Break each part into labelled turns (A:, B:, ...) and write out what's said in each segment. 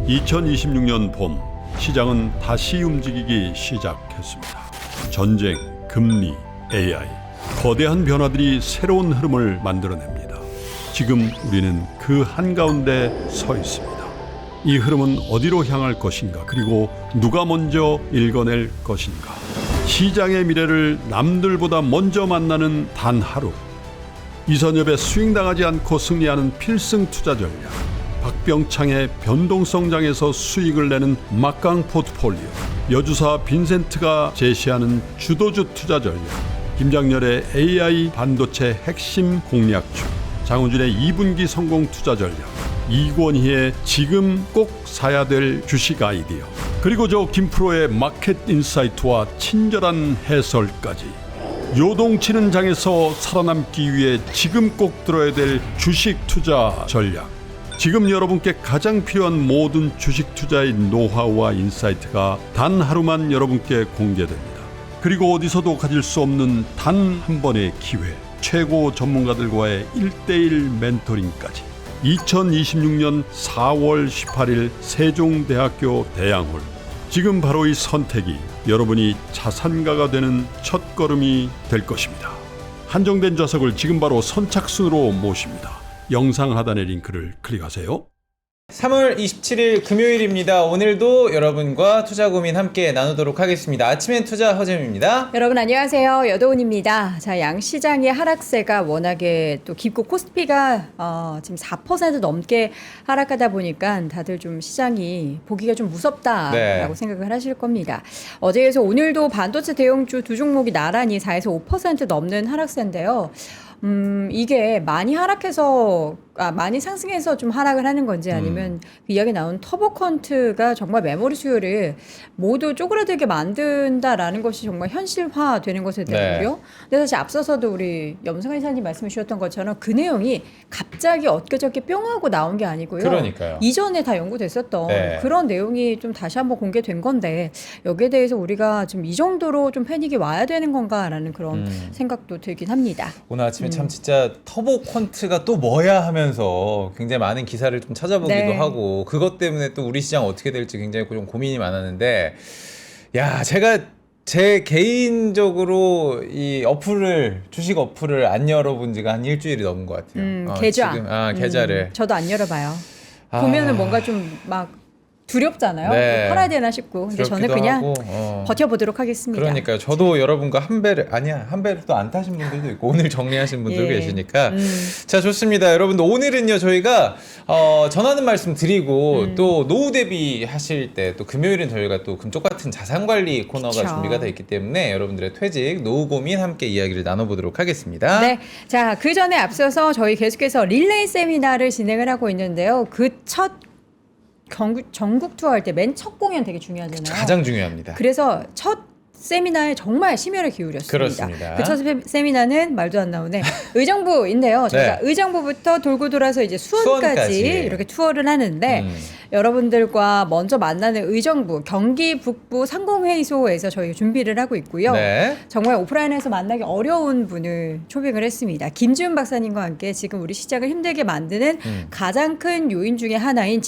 A: 2026년 봄 시장은 다시 움직이기 시작했습니다. 전쟁, 금리, AI, 거대한 변화들이 새로운 흐름을 만들어냅니다. 지금 우리는 그 한가운데 서 있습니다. 이 흐름은 어디로 향할 것인가, 그리고 누가 먼저 읽어낼 것인가. 시장의 미래를 남들보다 먼저 만나는 단 하루. 이선엽의 스윙당하지 않고 승리하는 필승 투자 전략, 박병창의 변동성장에서 수익을 내는 막강 포트폴리오, 여주사 빈센트가 제시하는 주도주 투자 전략, 김장렬의 AI 반도체 핵심 공략주, 장훈준의 2분기 성공 투자 전략, 이권희의 지금 꼭 사야 될 주식 아이디어, 그리고 저 김프로의 마켓 인사이트와 친절한 해설까지. 요동치는 장에서 살아남기 위해 지금 꼭 들어야 될 주식 투자 전략. 지금 여러분께 가장 필요한 모든 주식 투자의 노하우와 인사이트가 단 하루만 여러분께 공개됩니다. 그리고 어디서도 가질 수 없는 단 한 번의 기회, 최고 전문가들과의 1:1 멘토링까지. 2026년 4월 18일 세종대학교 대양홀. 지금 바로 이 선택이 여러분이 자산가가 되는 첫걸음이 될 것입니다. 한정된 좌석을 지금 바로 선착순으로 모십니다. 영상 하단의 링크를 클릭하세요.
B: 3월 27일 금요일입니다. 오늘도 여러분과 투자 고민 함께 나누도록 하겠습니다. 아침엔 투자 허재입니다.
C: 여러분 안녕하세요. 여도훈입니다. 자, 양시장의 하락세가 워낙에 또 깊고 코스피가 지금 4% 넘게 하락하다 보니까 다들 좀 시장이 보기가 좀 무섭다라고 생각을 하실 겁니다. 어제에서 오늘도 반도체 대형주 두 종목이 나란히 4에서 5% 넘는 하락세인데요. 이게 많이 하락해서 많이 상승해서 좀 하락을 하는 건지, 아니면 그 이야기 나온 터보컨트가 정말 메모리 수요를 모두 쪼그라들게 만든다라는 것이 정말 현실화되는 것에 대한 우려. 근데 사실 앞서서도 우리 염승환 이사님 말씀해 주셨던 것처럼 그 내용이 갑자기 엊그저께 뿅 하고 나온 게 아니고요.
B: 그러니까요.
C: 이전에 다 연구됐었던 그런 내용이 좀 다시 한번 공개된 건데, 여기에 대해서 우리가 지금 이 정도로 좀 패닉이 와야 되는 건가라는 그런 생각도 들긴 합니다.
B: 오늘 아침에 참 진짜 터보컨트가 또 뭐야 하면서 굉장히 많은 기사를 좀 찾아보기도 하고, 그것 때문에 또 우리 시장 어떻게 될지 굉장히 좀 고민이 많았는데, 야, 제가 제 개인적으로 이 주식 어플을 안 열어본 지가 한 일주일이 넘은 것 같아요.
C: 계좌.
B: 지금, 계좌를.
C: 저도 안 열어봐요. 보면은 뭔가 좀 막 두렵잖아요. 팔아야 되나 싶고. 근데 저는 그냥 버텨보도록 하겠습니다.
B: 그러니까요. 저도 여러분과 한 배를 또 안 타신 분들도 있고, 오늘 정리하신 분들 계시니까. 자, 좋습니다. 여러분들, 오늘은요 저희가 전하는 말씀 드리고 또 노후 대비 하실 때, 또 금요일은 저희가 또 금쪽 같은 자산관리 코너가 준비가 되어 있기 때문에 여러분들의 퇴직, 노후 고민 함께 이야기를 나눠보도록 하겠습니다.
C: 네. 자, 그 전에 앞서서 저희 계속해서 릴레이 세미나를 진행을 하고 있는데요. 그 첫 전국 투어 할 때 맨 첫 공연 되게 중요하잖아요.
B: 가장 중요합니다.
C: 그래서 첫 세미나에 정말 심혈을 기울였습니다.
B: 그렇습니다.
C: 그 첫 세미나는 말도 안 나오네. 의정부인데요. 저희가 의정부부터 돌고 돌아서 이제 수원까지 이렇게 투어를 하는데, 여러분들과 먼저 만나는 의정부 경기 북부 상공회의소에서 저희 준비를 하고 있고요. 정말 오프라인에서 만나기 어려운 분을 초빙을 했습니다. 김지훈 박사님과 함께 지금 우리 시장을 힘들게 만드는 가장 큰 요인 중에 하나인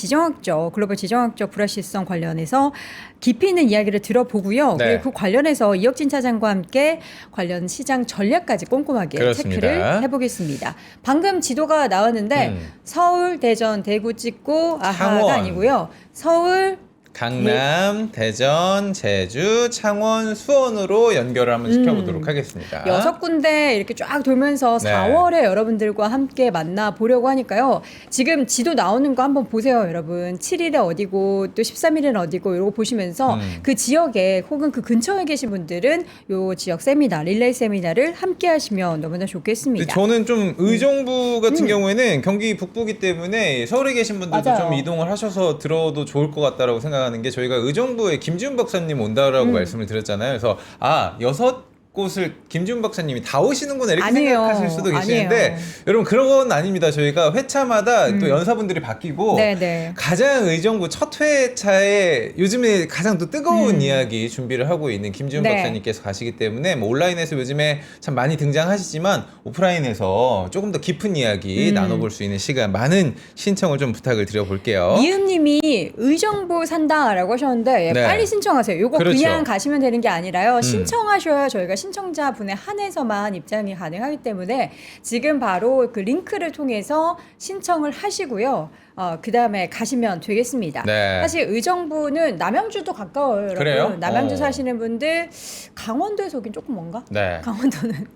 C: 글로벌 지정학적 불확실성 관련해서 깊이 있는 이야기를 들어보고요. 그리고 그 관련해서 이혁진 차장과 함께 관련 시장 전략까지 꼼꼼하게 체크를 해보겠습니다. 방금 지도가 나왔는데 서울, 대전, 대구 찍고 아하가 아니고요. 서울,
B: 강남, 대전, 제주, 창원, 수원으로 연결을 한번 시켜보도록 하겠습니다.
C: 6군데 이렇게 쫙 돌면서 4월에 여러분들과 함께 만나보려고 하니까요. 지금 지도 나오는 거 한번 보세요, 여러분. 7일에 어디고 또 13일은 어디고 이러고 보시면서 그 지역에 혹은 그 근처에 계신 분들은 요 지역 세미나, 릴레이 세미나를 함께 하시면 너무나 좋겠습니다.
B: 저는 좀 의정부 같은 경우에는 경기 북부기 때문에 서울에 계신 분들도 좀 이동을 하셔서 들어도 좋을 것 같다라고 생각하는 게, 저희가 의정부에 김지훈 박사님 온다라고 말씀을 드렸잖아요. 그래서 6 곳을 김지훈 박사님이 다 오시는구나 이렇게
C: 아니에요.
B: 생각하실 수도 계시는데
C: 아니에요.
B: 여러분 그런 건 아닙니다. 저희가 회차마다 또 연사분들이 바뀌고
C: 네네.
B: 가장 의정부 첫 회차에 요즘에 가장 또 뜨거운 이야기 준비를 하고 있는 김지훈
C: 네.
B: 박사님께서 가시기 때문에 뭐 온라인에서 요즘에 참 많이 등장하시지만 오프라인에서 조금 더 깊은 이야기 나눠볼 수 있는 시간 많은 신청을 좀 부탁을 드려볼게요.
C: 미음님이 의정부 산다라고 하셨는데 예,
B: 네.
C: 빨리 신청하세요. 요거
B: 그렇죠.
C: 그냥 가시면 되는 게 아니라요. 신청하셔야 저희가 신청자분에 한해서만 입장이 가능하기 때문에 지금 바로 그 링크를 통해서 신청을 하시고요. 그 다음에 가시면 되겠습니다.
B: 네.
C: 사실 의정부는 남양주도 가까워요. 여러분.
B: 그래요?
C: 남양주 사시는 분들 강원도에서 오긴 조금 먼가?
B: 네.
C: 강원도는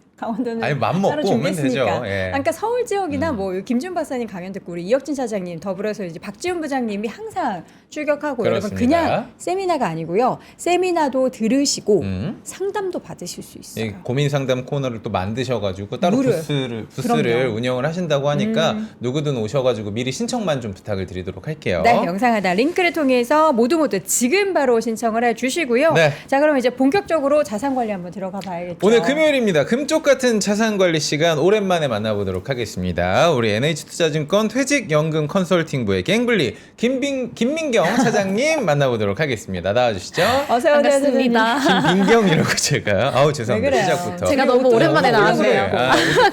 B: 아니, 맘 먹고
C: 따로
B: 오면
C: 준비했으니까.
B: 되죠. 예.
C: 그러니까 서울 지역이나 뭐 김준 박사님 강연 듣고 우리 이혁진 차장님 더불어서 이제 박지훈 부장님이 항상 출격하고 여러분
B: 그렇습니다.
C: 그냥 세미나가 아니고요. 세미나도 들으시고
B: 음.
C: 상담도 받으실 수 있어요.
B: 이 고민 상담 코너를 또 만드셔가지고 따로
C: 무료.
B: 부스를
C: 그럼요.
B: 운영을 하신다고 하니까 누구든 오셔가지고 미리 신청만 좀 부탁을 드리도록 할게요.
C: 네, 영상 하단 링크를 통해서 모두 지금 바로 신청을 해주시고요.
B: 네.
C: 자, 그럼 이제 본격적으로 자산 관리 한번 들어가 봐야겠죠.
B: 오늘 금요일입니다. 금쪽 같은 자산관리 시간 오랜만에 만나보도록 하겠습니다. 우리 NH투자증권 퇴직연금 컨설팅부의 갱블리 김민경 차장님 만나보도록 하겠습니다. 나와주시죠.
C: 어서 오세요.
D: 반갑습니다.
B: 김민경 이라고 제가 죄송합니다.
C: 왜 그래요?
B: 시작부터.
D: 제가 너무 오랜만에 나왔네요.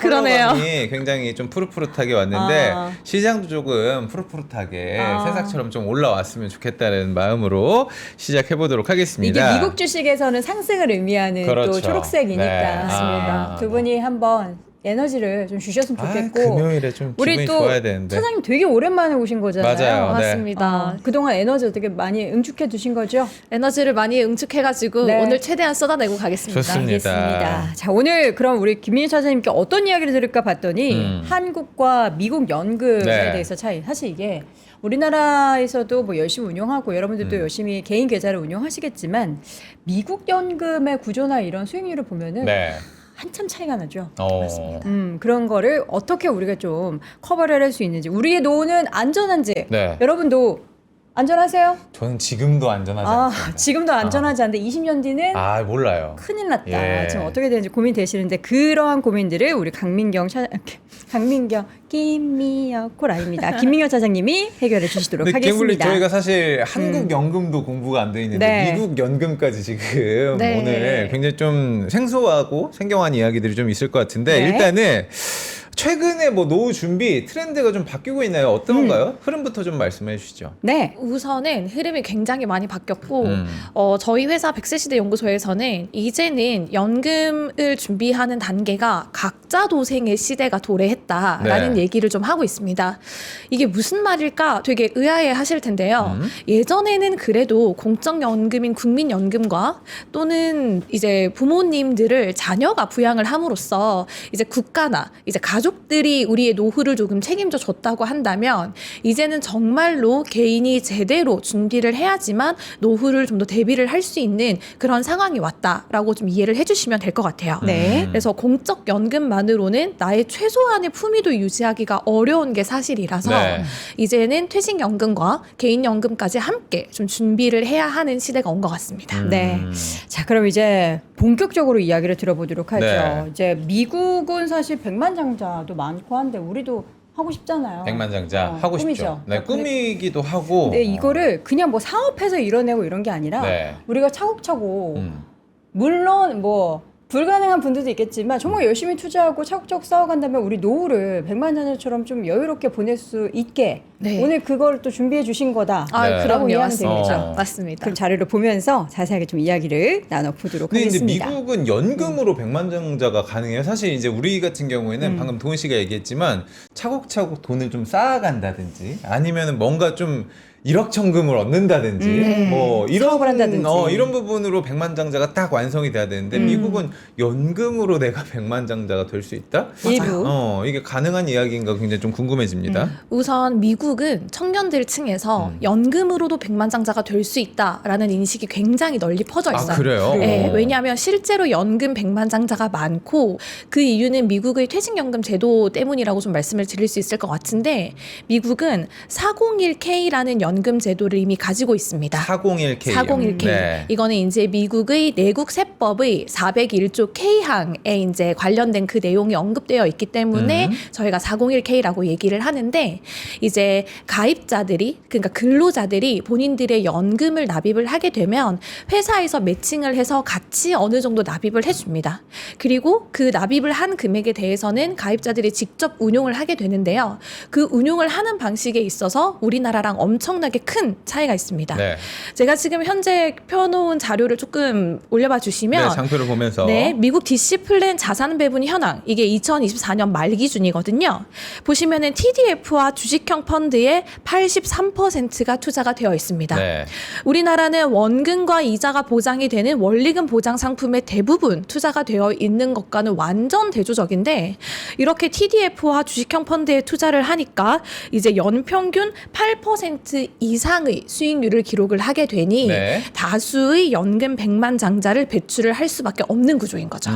D: 그러네요.
B: 굉장히 좀 푸릇푸릇하게 왔는데
C: 아.
B: 시장도 조금 푸릇푸릇하게
C: 아.
B: 새싹처럼 좀 올라왔으면 좋겠다는 마음으로 시작해 보도록
C: 이게
B: 하겠습니다.
C: 미국 주식에서는 상승을 의미하는
B: 그렇죠.
C: 또 초록색이니까
B: 네.
C: 맞습니다.
B: 아.
C: 두 분이 한번 에너지를 좀 주셨으면 좋겠고
B: 금요일에 좀
C: 우리
B: 기분이
C: 또
B: 좋아야 되는데.
C: 차장님 되게 오랜만에 오신 거잖아요.
B: 맞아요. 네.
D: 맞습니다.
C: 그동안 에너지 어떻게 많이 응축해 두신 거죠?
D: 에너지를 많이 응축해가지고
C: 네.
D: 오늘 최대한 쏟아내고 가겠습니다.
B: 좋습니다.
C: 알겠습니다. 자, 오늘 그럼 우리 김민희 차장님께 어떤 이야기를 들을까 봤더니 한국과 미국 연금에
B: 네.
C: 대해서 차이. 사실 이게 우리나라에서도 뭐 열심히 운용하고 여러분들도 열심히 개인 계좌를 운용하시겠지만 미국 연금의 구조나 이런 수익률을 보면은
B: 네.
C: 한참 차이가 나죠.
B: 맞습니다.
C: 그런 거를 어떻게 우리가 좀 커버를 할 수 있는지, 우리의 노후는 안전한지,
B: 네.
C: 여러분도 안전하세요?
B: 저는 지금도 안전하지 않습니다.
C: 지금도 안전하지 않은데 20년 뒤는
B: 몰라요.
C: 큰일 났다.
B: 예.
C: 지금 어떻게 되는지 고민되시는데 그러한 고민들을 우리 김미혁 차장님이 해결해 주시도록
B: 근데 개물리
C: 하겠습니다.
B: 저희가 사실 한국 연금도 공부가 안 돼 있는데
C: 네.
B: 미국 연금까지 지금
D: 네.
B: 오늘 굉장히 좀 생소하고 생경한 이야기들이 좀 있을 것 같은데
C: 네.
B: 일단은 최근에 뭐 노후 준비 트렌드가 좀 바뀌고 있나요? 어떤 건가요? 흐름부터 좀 말씀해 주시죠.
C: 네.
D: 우선은 흐름이 굉장히 많이 바뀌었고
B: 음.
D: 저희 회사 백세시대 연구소에서는 이제는 연금을 준비하는 단계가 각자 도생의 시대가 도래했다라는
B: 네.
D: 얘기를 좀 하고 있습니다. 이게 무슨 말일까 되게 의아해 하실 텐데요. 예전에는 그래도 공적연금인 국민연금과 또는 이제 부모님들을 자녀가 부양을 함으로써 이제 국가나 이제 가족들이 우리의 노후를 조금 책임져 줬다고 한다면 이제는 정말로 개인이 제대로 준비를 해야지만 노후를 좀 더 대비를 할 수 있는 그런 상황이 왔다라고 좀 이해를 해주시면 될 것 같아요.
C: 네.
D: 그래서 공적 연금만으로는 나의 최소한의 품위도 유지하기가 어려운 게 사실이라서
B: 네.
D: 이제는 퇴직연금과 개인연금까지 함께 좀 준비를 해야 하는 시대가 온 것 같습니다.
C: 네. 자, 그럼 이제 본격적으로 이야기를 들어보도록 하죠.
B: 네.
C: 이제 미국은 사실 백만장자도 많고 한데 우리도 하고 싶잖아요.
B: 백만장자 하고
C: 꿈이죠.
B: 싶죠. 네,
C: 근데
B: 꿈이기도 하고.
C: 근데 이거를 그냥 뭐 사업해서 이뤄내고 이런 게 아니라
B: 네.
C: 우리가 차곡차곡
B: 음.
C: 물론 뭐 불가능한 분들도 있겠지만 정말 열심히 투자하고 차곡차곡 쌓아간다면 우리 노후를 백만장자처럼 좀 여유롭게 보낼 수 있게
D: 네.
C: 오늘 그걸 또 준비해 주신 거다.
B: 네.
C: 라고
D: 그럼요.
C: 이해하면 되겠죠.
D: 맞습니다.
C: 그럼 자료를 보면서 자세하게 좀 이야기를 나눠보도록
B: 근데 이제
C: 하겠습니다.
B: 미국은 연금으로 백만장자가 가능해요. 사실 이제 우리 같은 경우에는 방금 도훈 씨가 얘기했지만 차곡차곡 돈을 좀 쌓아간다든지 아니면은 뭔가 좀 일확천금을 얻는다든지 뭐 이런
C: 사업을 한다든지.
B: 이런 부분으로 백만장자가 딱 완성이 돼야 되는데 미국은 연금으로 내가 백만장자가 될 수 있다?
C: 일부.
B: 이게 가능한 이야기인가 굉장히 좀 궁금해집니다.
D: 우선 미국은 청년들 층에서 연금으로도 백만장자가 될 수 있다라는 인식이 굉장히 널리 퍼져 있어요.
B: 아 그래요?
D: 네, 왜냐하면 실제로 연금 백만장자가 많고 그 이유는 미국의 퇴직연금 제도 때문이라고 좀 말씀을 드릴 수 있을 것 같은데 미국은 401k라는 연금 제도를 이미 가지고 있습니다.
B: 401k.
D: 401k.
B: 네.
D: 이거는 이제 미국의 내국 세법의 401조 K항에 이제 관련된 그 내용이 언급되어 있기 때문에 저희가 401k라고 얘기를 하는데, 이제 가입자들이, 그러니까 근로자들이 본인들의 연금을 납입을 하게 되면 회사에서 매칭을 해서 같이 어느 정도 납입을 해줍니다. 그리고 그 납입을 한 금액에 대해서는 가입자들이 직접 운용을 하게 되는데요. 그 운용을 하는 방식에 있어서 우리나라랑 엄청나게 큰 차이가 있습니다.
B: 네.
D: 제가 지금 현재 펴놓은 자료를 조금 올려봐 주시면
B: 네, 장표를 보면서.
D: 네, 미국 DC 플랜 자산 배분 현황, 이게 2024년 말 기준이거든요. 보시면은 TDF와 주식형 펀드의 83%가 투자가 되어 있습니다.
B: 네.
D: 우리나라는 원금과 이자가 보장이 되는 원리금 보장 상품의 대부분 투자가 되어 있는 것과는 완전 대조적인데, 이렇게 TDF와 주식형 펀드에 투자를 하니까 이제 연평균 8% 이상의 수익률을 기록을 하게 되니
B: 네.
D: 다수의 연금 백만장자를 배출을 할 수밖에 없는 구조인 거죠.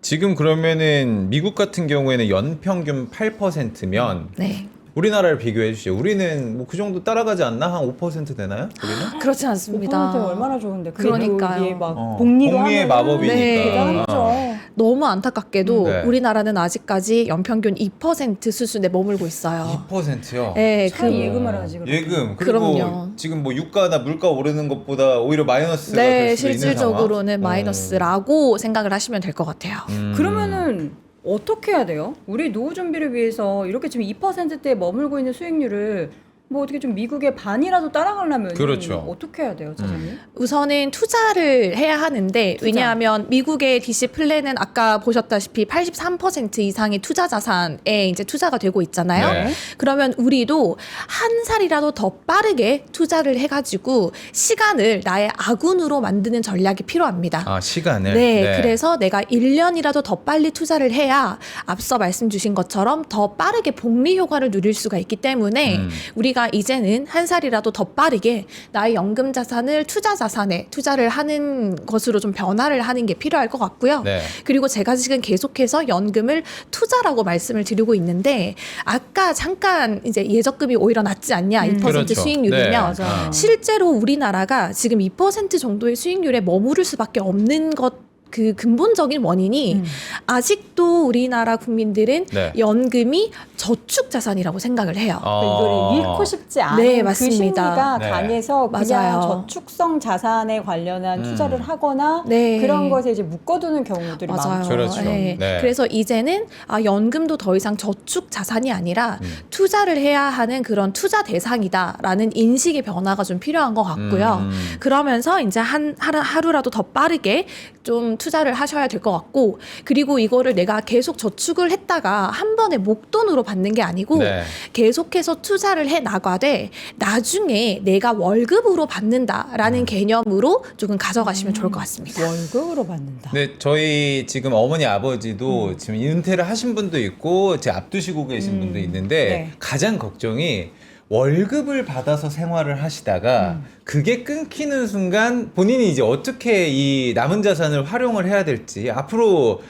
B: 지금 그러면은 미국 같은 경우에는 연평균 8%면
D: 네.
B: 우리나라를 비교해 주시죠. 우리는 뭐 그 정도 따라가지 않나? 한 5% 되나요? 우리는?
D: 그렇지 않습니다.
C: 5% 얼마나 좋은데.
D: 그러니까요.
C: 이게 막
B: 어,
C: 복리로
B: 복리의
C: 하면은
B: 마법이니까.
D: 네.
C: 대단하죠.
D: 너무 안타깝게도
B: 네.
D: 우리나라는 아직까지 연평균 2% 수준에 머물고 있어요.
B: 2%요?
D: 네,
C: 참
D: 그
C: 예금을 하지. 그렇게.
B: 예금. 그리고
D: 그럼요.
B: 지금 뭐 유가나 물가 오르는 것보다 오히려 마이너스가
D: 네,
B: 될 수도 있는
D: 실질적으로는
B: 상황?
D: 마이너스라고 생각을 하시면 될 것 같아요.
C: 그러면은 어떻게 해야 돼요? 우리 노후 준비를 위해서 이렇게 지금 2%대에 머물고 있는 수익률을 뭐 어떻게 좀 미국의 반이라도 따라가려면
B: 그렇죠.
C: 어떻게 해야 돼요, 사장님?
D: 우선은 투자를 해야 하는데,
C: 투자.
D: 왜냐하면 미국의 DC 플랜은 아까 보셨다시피 83% 이상의 투자 자산에 이제 투자가 되고 있잖아요.
B: 네.
D: 그러면 우리도 한 살이라도 더 빠르게 투자를 해가지고 시간을 나의 아군으로 만드는 전략이 필요합니다.
B: 아, 시간을?
D: 네, 그래서 내가 1년이라도 더 빨리 투자를 해야 앞서 말씀 주신 것처럼 더 빠르게 복리 효과를 누릴 수가 있기 때문에 우리가 이제는 한 살이라도 더 빠르게 나의 연금 자산을 투자 자산에 투자를 하는 것으로 좀 변화를 하는 게 필요할 것 같고요.
B: 네.
D: 그리고 제가 지금 계속해서 연금을 투자라고 말씀을 드리고 있는데, 아까 잠깐 이제 예적금이 오히려 낫지 않냐, 2%
B: 그렇죠.
D: 수익률이면
B: 네.
C: 맞아요.
D: 실제로 우리나라가 지금 2% 정도의 수익률에 머무를 수밖에 없는 것, 그 근본적인 원인이 아직도 우리나라 국민들은
B: 네.
D: 연금이 저축 자산이라고 생각을 해요.
C: 이거를 잃고 싶지 않은
D: 네,
C: 그
D: 맞습니다.
C: 심리가
B: 네.
C: 강해서 그냥
D: 맞아요.
C: 저축성 자산에 관련한 투자를 하거나
D: 네.
C: 그런 것에 이제 묶어두는 경우들이
D: 맞아요.
C: 많죠.
B: 그렇죠.
D: 네.
B: 네.
D: 그래서 이제는 연금도 더 이상 저축 자산이 아니라 투자를 해야 하는 그런 투자 대상이다라는 인식의 변화가 좀 필요한 것 같고요. 그러면서 이제 하루라도 더 빠르게 좀 투자를 하셔야 될 것 같고, 그리고 이거를 내가 계속 저축을 했다가 한 번에 목돈으로 받는 게 아니고
B: 네.
D: 계속해서 투자를 해 나가되 나중에 내가 월급으로 받는다라는 개념으로 조금 가져가시면 좋을 것 같습니다.
C: 월급으로 받는다.
B: 네, 저희 지금 어머니 아버지도 지금 은퇴를 하신 분도 있고 제 앞두시고 계신 분도 있는데
C: 네.
B: 가장 걱정이 월급을 받아서 생활을 하시다가 그게 끊기는 순간 본인이 이제 어떻게 이 남은 자산을 활용을 해야 될지, 앞으로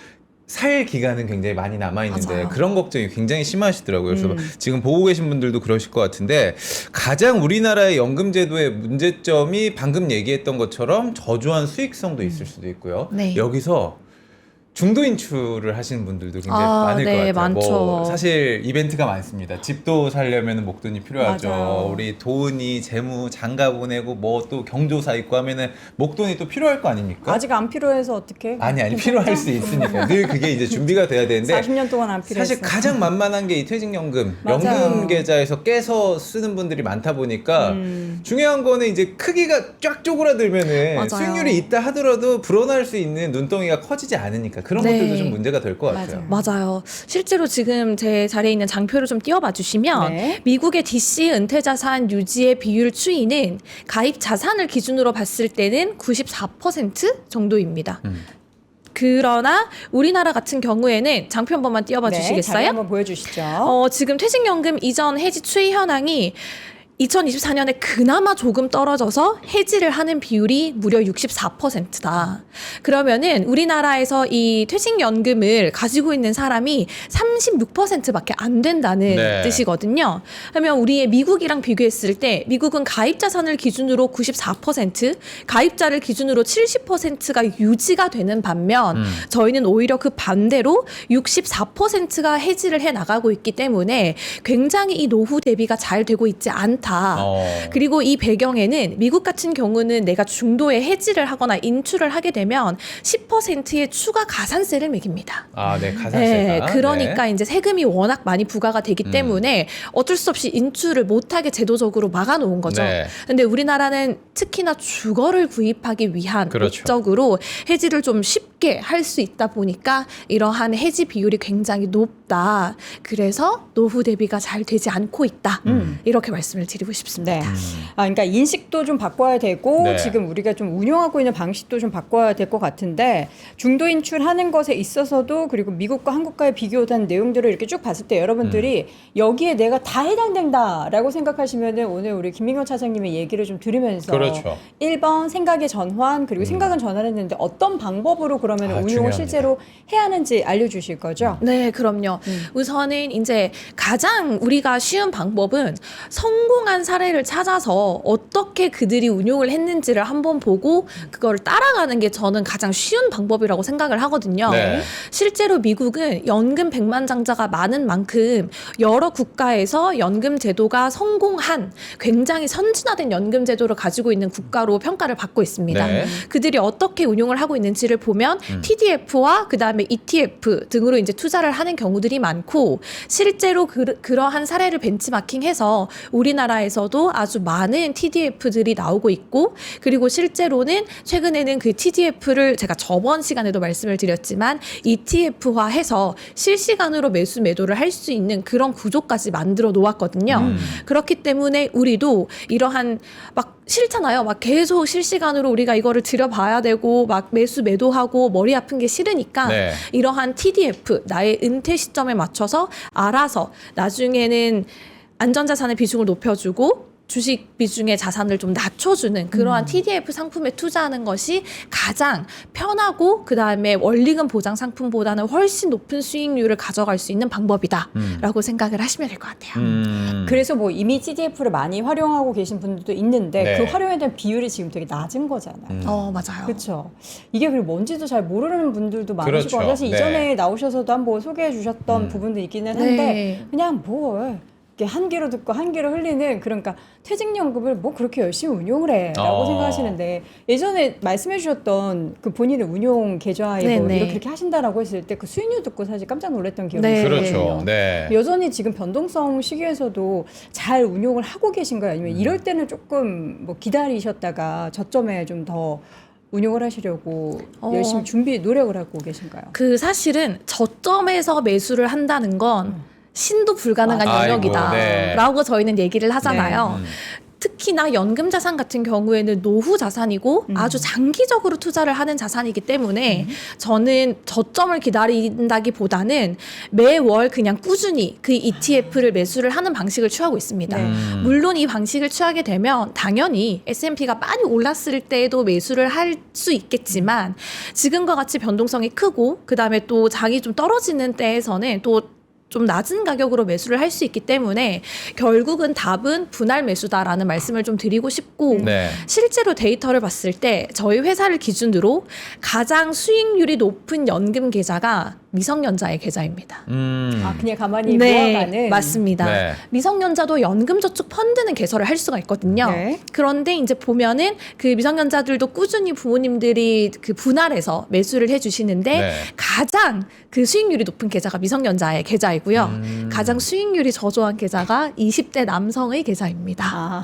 B: 살 기간은 굉장히 많이 남아있는데
D: 맞아요.
B: 그런 걱정이 굉장히 심하시더라고요. 그래서 지금 보고 계신 분들도 그러실 것 같은데, 가장 우리나라의 연금제도의 문제점이 방금 얘기했던 것처럼 저조한 수익성도 있을 수도 있고요.
D: 네.
B: 여기서 중도 인출을 하시는 분들도 굉장히 많을
D: 네,
B: 것 같아요.
D: 많죠.
B: 뭐 사실 이벤트가 많습니다. 집도 살려면 목돈이 필요하죠.
C: 맞아요.
B: 우리 돈이 재무 장가 보내고 뭐 또 경조사 있고 하면은 목돈이 또 필요할 거 아닙니까?
C: 아직 안 필요해서 어떻게?
B: 아니 필요할 수 있으니까 늘 그게 이제 준비가 돼야 되는데
C: 40년 동안 안 필요했어.
B: 사실 가장 만만한 게 이 퇴직연금,
C: 맞아요.
B: 연금 계좌에서 깨서 쓰는 분들이 많다 보니까 중요한 거는 이제 크기가 쫙 쪼그라들면은
D: 맞아요.
B: 수익률이 있다 하더라도 불어날 수 있는 눈덩이가 커지지 않으니까 그런
D: 네.
B: 것들도 좀 문제가 될 것 같아요.
D: 맞아요. 실제로 지금 제 자리에 있는 장표를 좀 띄워봐 주시면
C: 네.
D: 미국의 DC 은퇴자산 유지의 비율 추이는 가입 자산을 기준으로 봤을 때는 94% 정도입니다. 그러나 우리나라 같은 경우에는 장표 한 번만 띄워봐
C: 네, 자료
D: 주시겠어요?
C: 한번 보여주시죠.
D: 지금 퇴직연금 이전 해지 추이 현황이 2024년에 그나마 조금 떨어져서 해지를 하는 비율이 무려 64%다. 그러면은 우리나라에서 이 퇴직연금을 가지고 있는 사람이 36%밖에 안 된다는
B: 네.
D: 뜻이거든요. 그러면 우리의 미국이랑 비교했을 때 미국은 가입 자산을 기준으로 94%, 가입자를 기준으로 70%가 유지가 되는 반면 저희는 오히려 그 반대로 64%가 해지를 해 나가고 있기 때문에 굉장히 이 노후 대비가 잘 되고 있지 않다. 그리고 이 배경에는 미국 같은 경우는 내가 중도에 해지를 하거나 인출을 하게 되면 10%의 추가 가산세를 매깁니다.
B: 아, 네, 가산세가.
D: 네, 그러니까
B: 네.
D: 이제 세금이 워낙 많이 부과가 되기 때문에 어쩔 수 없이 인출을 못하게 제도적으로 막아놓은 거죠.
B: 네.
D: 근데 우리나라는 특히나 주거를 구입하기 위한
B: 그렇죠.
D: 목적으로 해지를 좀 쉽게 할 수 있다 보니까 이러한 해지 비율이 굉장히 높다. 그래서 노후 대비가 잘 되지 않고 있다. 이렇게 말씀을 드리고 싶습니다.
C: 네. 그러니까 인식도 좀 바꿔야 되고
B: 네.
C: 지금 우리가 좀 운영하고 있는 방식도 좀 바꿔야 될 것 같은데 중도 인출하는 것에 있어서도 그리고 미국과 한국과의 비교한 내용들을 이렇게 쭉 봤을 때 여러분들이 여기에 내가 다 해당된다라고 생각하시면은 오늘 우리 김민경 차장님의 얘기를 좀 들으면서
B: 그렇죠.
C: 1번 생각의 전환 그리고 생각은 전환했는데 어떤 방법으로 그러면 운용을
B: 중요합니다.
C: 실제로 해야 하는지 알려주실 거죠?
D: 네, 그럼요. 우선은 이제 가장 우리가 쉬운 방법은 성공한 사례를 찾아서 어떻게 그들이 운용을 했는지를 한번 보고 그걸 따라가는 게 저는 가장 쉬운 방법이라고 생각을 하거든요.
B: 네.
D: 실제로 미국은 연금 백만장자가 많은 만큼 여러 국가에서 연금 제도가 성공한 굉장히 선진화된 연금 제도를 가지고 있는 국가로 평가를 받고 있습니다.
B: 네.
D: 그들이 어떻게 운용을 하고 있는지를 보면 TDF와 그다음에 ETF 등으로 이제 투자를 하는 경우들이 많고 실제로 그러한 사례를 벤치마킹해서 우리나라에서도 아주 많은 TDF들이 나오고 있고 그리고 실제로는 최근에는 그 TDF를 제가 저번 시간에도 말씀을 드렸지만 ETF화해서 실시간으로 매수 매도를 할 수 있는 그런 구조까지 만들어 놓았거든요. 그렇기 때문에 우리도 이러한 막 싫잖아요. 막 계속 실시간으로 우리가 이거를 들여봐야 되고 막 매수 매도하고 머리 아픈 게 싫으니까
B: 네.
D: 이러한 TDF 나의 은퇴 시점에 맞춰서 알아서 나중에는 안전자산의 비중을 높여주고 주식 비중의 자산을 좀 낮춰주는 그러한 TDF 상품에 투자하는 것이 가장 편하고 그다음에 원리금 보장 상품보다는 훨씬 높은 수익률을 가져갈 수 있는 방법이다라고 생각을 하시면 될 것 같아요.
C: 그래서 뭐 이미 TDF를 많이 활용하고 계신 분들도 있는데
B: 네.
C: 그 활용에 대한 비율이 지금 되게 낮은 거잖아요.
D: 맞아요.
C: 그렇죠. 이게 그리고 뭔지도 잘 모르는 분들도 많으시고
B: 그렇죠.
C: 사실
B: 네.
C: 이전에 나오셔서도 한번 소개해 주셨던 부분도 있기는 한데
D: 네.
C: 그냥 뭘 이렇게 한 귀로 듣고 한 귀로 흘리는 그러니까 퇴직연금을 뭐 그렇게 열심히 운용을 해라고 생각하시는데 예전에 말씀해 주셨던 그 본인의 운용 계좌에 뭐
D: 네네.
C: 이렇게 하신다라고 했을 때 그 수익률 듣고 사실 깜짝 놀랐던 기억이
D: 네.
C: 있어요.
B: 그렇죠. 네.
C: 여전히 지금 변동성 시기에서도 잘 운용을 하고 계신가요? 아니면 이럴 때는 조금 뭐 기다리셨다가 저점에 좀 더 운용을 하시려고 열심히 준비 노력을 하고 계신가요?
D: 그 사실은 저점에서 매수를 한다는 건 신도 불가능한
B: 아이고,
D: 영역이다라고 저희는 얘기를 하잖아요. 특히나 연금 자산 같은 경우에는 노후 자산이고 아주 장기적으로 투자를 하는 자산이기 때문에 저는 저점을 기다린다기보다는 매월 그냥 꾸준히 그 ETF를 매수를 하는 방식을 취하고 있습니다. 물론 이 방식을 취하게 되면 당연히 S&P가 많이 올랐을 때에도 매수를 할 수 있겠지만 지금과 같이 변동성이 크고 그다음에 또 장이 좀 떨어지는 때에서는 또 좀 낮은 가격으로 매수를 할 수 있기 때문에 결국은 답은 분할 매수다라는 말씀을 좀 드리고 싶고
B: 네.
D: 실제로 데이터를 봤을 때 저희 회사를 기준으로 가장 수익률이 높은 연금 계좌가 미성년자의 계좌입니다.
C: 아 그냥 가만히 모아가는
D: 맞습니다.
B: 네.
D: 미성년자도 연금저축 펀드는 개설을 할 수가 있거든요.
C: 네.
D: 그런데 이제 보면은 그 미성년자들도 꾸준히 부모님들이 그 분할해서 매수를 해주시는데
B: 네.
D: 가장 그 수익률이 높은 계좌가 미성년자의 계좌이고요. 가장 수익률이 저조한 계좌가 20대 남성의 계좌입니다.
C: 아,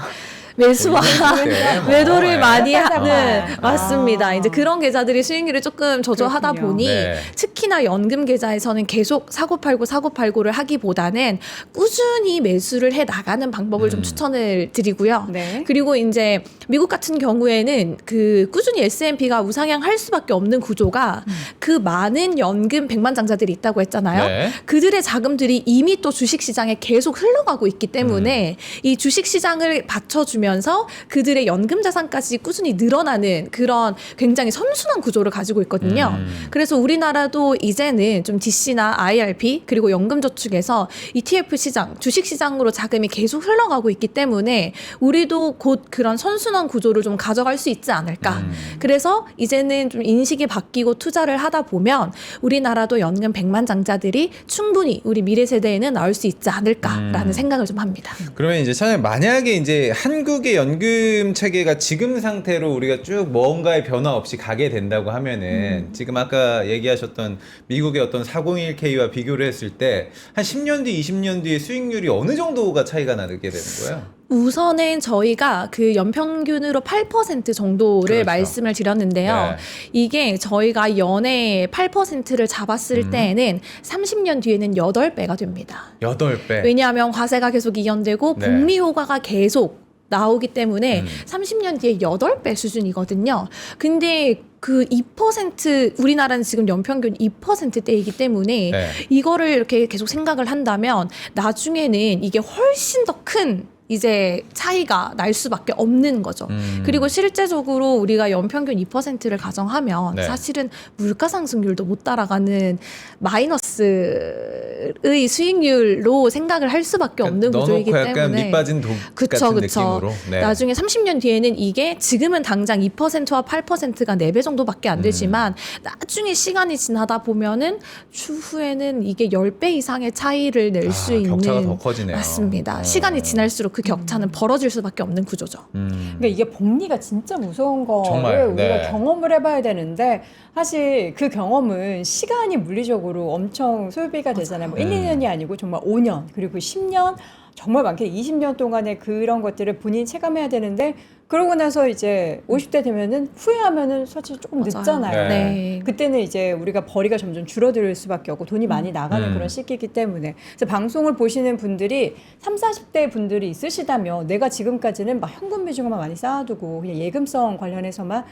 D: 매수와
B: 때 뭐.
D: 매도를
B: 네.
D: 많이 하는
C: 아.
D: 맞습니다. 이제 그런 계좌들이 수익률을 조금 저조하다
C: 그렇군요.
D: 보니
B: 네.
D: 특히나 연금 계좌에서는 계속 사고 팔고를 하기보다는 꾸준히 매수를 해 나가는 방법을 좀 추천을 드리고요.
C: 네.
D: 그리고 이제 미국 같은 경우에는 그 꾸준히 S&P가 우상향할 수밖에 없는 구조가 그 많은 연금 백만장자들이 있다고 했잖아요.
B: 네.
D: 그들의 자금들이 이미 또 주식시장에 계속 흘러가고 있기 때문에 이 주식시장을 받쳐주면서 그들의 연금 자산까지 꾸준히 늘어나는 그런 굉장히 선순환 구조를 가지고 있거든요. 그래서 우리나라도 이제는 좀 DC나 IRP 그리고 연금저축에서 ETF 시장, 주식시장으로 자금이 계속 흘러가고 있기 때문에 우리도 곧 그런 선순환 구조를 좀 가져갈 수 있지 않을까. 그래서 이제는 좀 인식이 바뀌고 투자를 하다 보면 우리나라도 연금 백만장자들이 충분히 우리 미래 세대에는 나올 수 있지 않을까라는 생각을 좀 합니다.
B: 그러면 이제 차장님 만약에 이제 한국의 연금 체계가 지금 상태로 우리가 쭉 뭔가의 변화 없이 가게 된다고 하면은 지금 아까 얘기하셨던 미국의 어떤 401k와 비교를 했을 때 한 10년 뒤, 20년 뒤에 수익률이 어느 정도가 차이가 나게 되는 거예요?
D: 우선은 저희가 그 연평균으로 8% 정도를
B: 그렇죠.
D: 말씀을 드렸는데요.
B: 네.
D: 이게 저희가 연에 8%를 잡았을 때에는 30년 뒤에는 8배가 됩니다.
B: 8배.
D: 왜냐하면 과세가 계속 이연되고
B: 네.
D: 복리 효과가 계속 나오기 때문에 30년 뒤에 8배 수준이거든요. 근데 그 2% 우리나라는 지금 연평균 2%대이기 때문에
B: 네.
D: 이거를 이렇게 계속 생각을 한다면 나중에는 이게 훨씬 더 큰 이제 차이가 날 수밖에 없는 거죠. 그리고 실제적으로 우리가 연평균 2%를 가정하면
B: 네.
D: 사실은 물가 상승률도 못 따라가는 마이너스의 수익률로 생각을 할 수밖에 없는 구조이기
B: 넣어놓고 약간
D: 때문에
B: 밑 빠진 독 같은 느낌으로. 네.
D: 나중에 30년 뒤에는 이게 지금은 당장 2%와 8%가 4배 정도밖에 안 되지만 나중에 시간이 지나다 보면은 추후에는 이게 10배 이상의 차이를 낼 수 있는
B: 격차가 더 커지네요.
D: 맞습니다. 시간이 지날수록 그 격차는 벌어질 수밖에 없는 구조죠.
C: 그러니까 이게 복리가 진짜 무서운 거를
B: 정말,
C: 우리가
B: 네.
C: 경험을 해봐야 되는데 사실 그 경험은 시간이 물리적으로 엄청 소비가 되잖아요. 뭐 1, 2년이 아니고 정말 5년 그리고 10년 정말 많게 20년 동안의 그런 것들을 본인이 체감해야 되는데 그러고 나서 이제 50대 되면은 후회하면은 사실 조금
D: 맞아요.
C: 늦잖아요.
D: 네.
C: 그때는 이제 우리가 벌이가 점점 줄어들 수밖에 없고 돈이 많이 나가는 그런 시기이기 때문에 그래서 방송을 보시는 분들이 30, 40대 분들이 있으시다면 내가 지금까지는 막 현금 비중만 많이 쌓아두고 그냥 예금성 관련해서만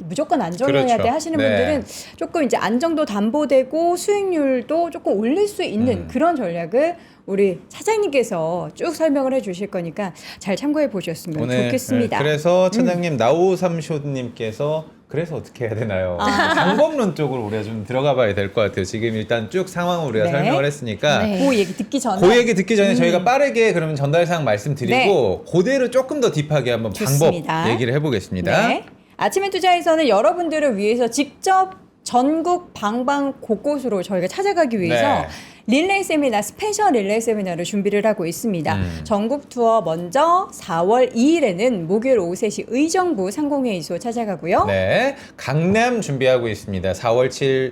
C: 무조건 안정해야
B: 그렇죠.
C: 돼 하시는
B: 네.
C: 분들은 조금 이제 안정도 담보되고 수익률도 조금 올릴 수 있는 그런 전략을 우리 차장님께서 쭉 설명을 해주실 거니까 잘 참고해 보셨으면 좋겠습니다.
B: 네, 그래서 차장님 나우삼쇼님께서 그래서 어떻게 해야 되나요? 방법론 쪽으로 우리가 좀 들어가 봐야 될 것 같아요. 지금 일단 쭉 상황을 우리가
C: 네.
B: 설명을 했으니까
D: 네.
C: 그 얘기 듣기 전에
B: 그 얘기 듣기 전에 저희가 빠르게 그러면 전달사항 말씀드리고 그대로 조금 더 딥하게 한번
C: 좋습니다.
B: 방법 얘기를 해보겠습니다.
C: 네. 아침에 투자에서는 여러분들을 위해서 직접 전국 방방 곳곳으로 저희가 찾아가기 위해서
B: 네.
C: 릴레이 세미나, 스페셜 릴레이 세미나를 준비를 하고 있습니다. 전국 투어 먼저 4월 2일에는 목요일 오후 3시 의정부 상공회의소 찾아가고요.
B: 네, 강남 준비하고 있습니다. 4월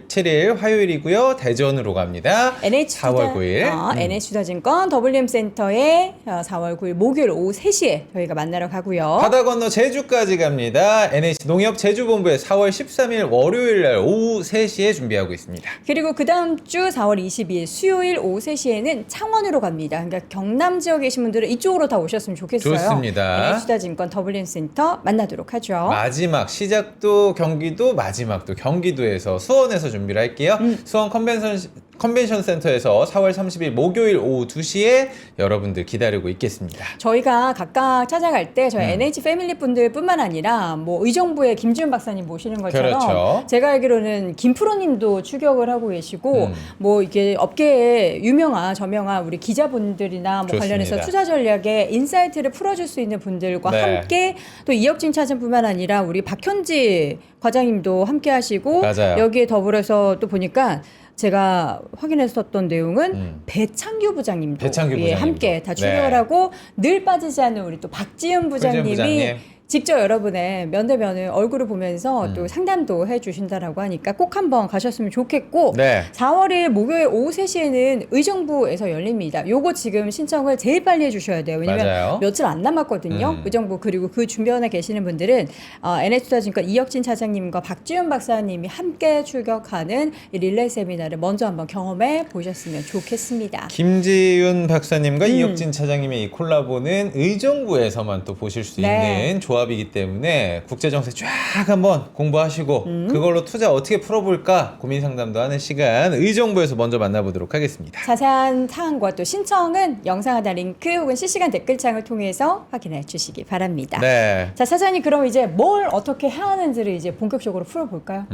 B: 7일 화요일이고요. 대전으로 갑니다. 4월 9일.
C: NH투자증권 WM센터에 4월 9일 목요일 오후 3시에 저희가 만나러 가고요.
B: 바다 건너 제주까지 갑니다. NH농협 제주본부에 4월 13일 월요일 날 오후 3시에 준비하고 있습니다.
C: 그리고 그 다음 주 4월 22일 수요일 오후 3시에는 창원으로 갑니다. 그러니까 경남 지역에 계신 분들은 이쪽으로 다 오셨으면 좋겠어요.
B: 좋습니다.
C: NH투자증권 WM센터 만나도록 하죠.
B: 마지막 시작도 경기도 마지막도 경기도에서 수원에서 준비를 할게요. 수원 컨벤션 센터에서 4월 30일 목요일 오후 2시에 여러분들 기다리고 있겠습니다.
C: 저희가 각각 찾아갈 때 저희 NH 패밀리 분들 뿐만 아니라 뭐 의정부의 김지훈 박사님 모시는 것처럼
B: 그렇죠.
C: 제가 알기로는 김프로님도 추격을 하고 계시고 뭐 이게 업계에 유명한 저명한 우리 기자분들이나 뭐
B: 좋습니다.
C: 관련해서 투자 전략에 인사이트를 풀어줄 수 있는 분들과
B: 네.
C: 함께 또 이혁진 차장뿐만 아니라 우리 박현지 과장님도 함께 하시고
B: 맞아요.
C: 여기에 더불어서 또 보니까 제가 확인했었던 내용은 배창규 부장님도
B: 배창규
C: 예,
B: 부장님도.
C: 함께 다 출연을
B: 네.
C: 하고 늘 빠지지 않는 우리 또 박지은 부장님이
B: 부장님.
C: 직접 여러분의 면대면을 얼굴을 보면서 또 상담도 해주신다라고 하니까 꼭 한번 가셨으면 좋겠고
B: 네.
C: 4월 1일 목요일 오후 3시에는 의정부에서 열립니다. 요거 지금 신청을 제일 빨리 해주셔야 돼요. 왜냐면
B: 맞아요.
C: 며칠 안 남았거든요. 의정부 그리고 그 주변에 계시는 분들은 NH투자증권 이혁진 차장님과 박지훈 박사님이 함께 출격하는 이 릴레이 세미나를 먼저 한번 경험해 보셨으면 좋겠습니다.
B: 김지윤 박사님과 이혁진 차장님의 이 콜라보는 의정부에서만 또 보실 수
C: 네.
B: 있는 조합이기 때문에 국제정세 쫙 한번 공부하시고 그걸로 투자 어떻게 풀어볼까 고민 상담도 하는 시간 의정부에서 먼저 만나보도록 하겠습니다.
C: 자세한 사항과 또 신청은 영상 하단 링크 혹은 실시간 댓글창을 통해서 확인해 주시기 바랍니다.
B: 네.
C: 자, 차장님 그럼 이제 뭘 어떻게 해야 하는지를 이제 본격적으로 풀어볼까요?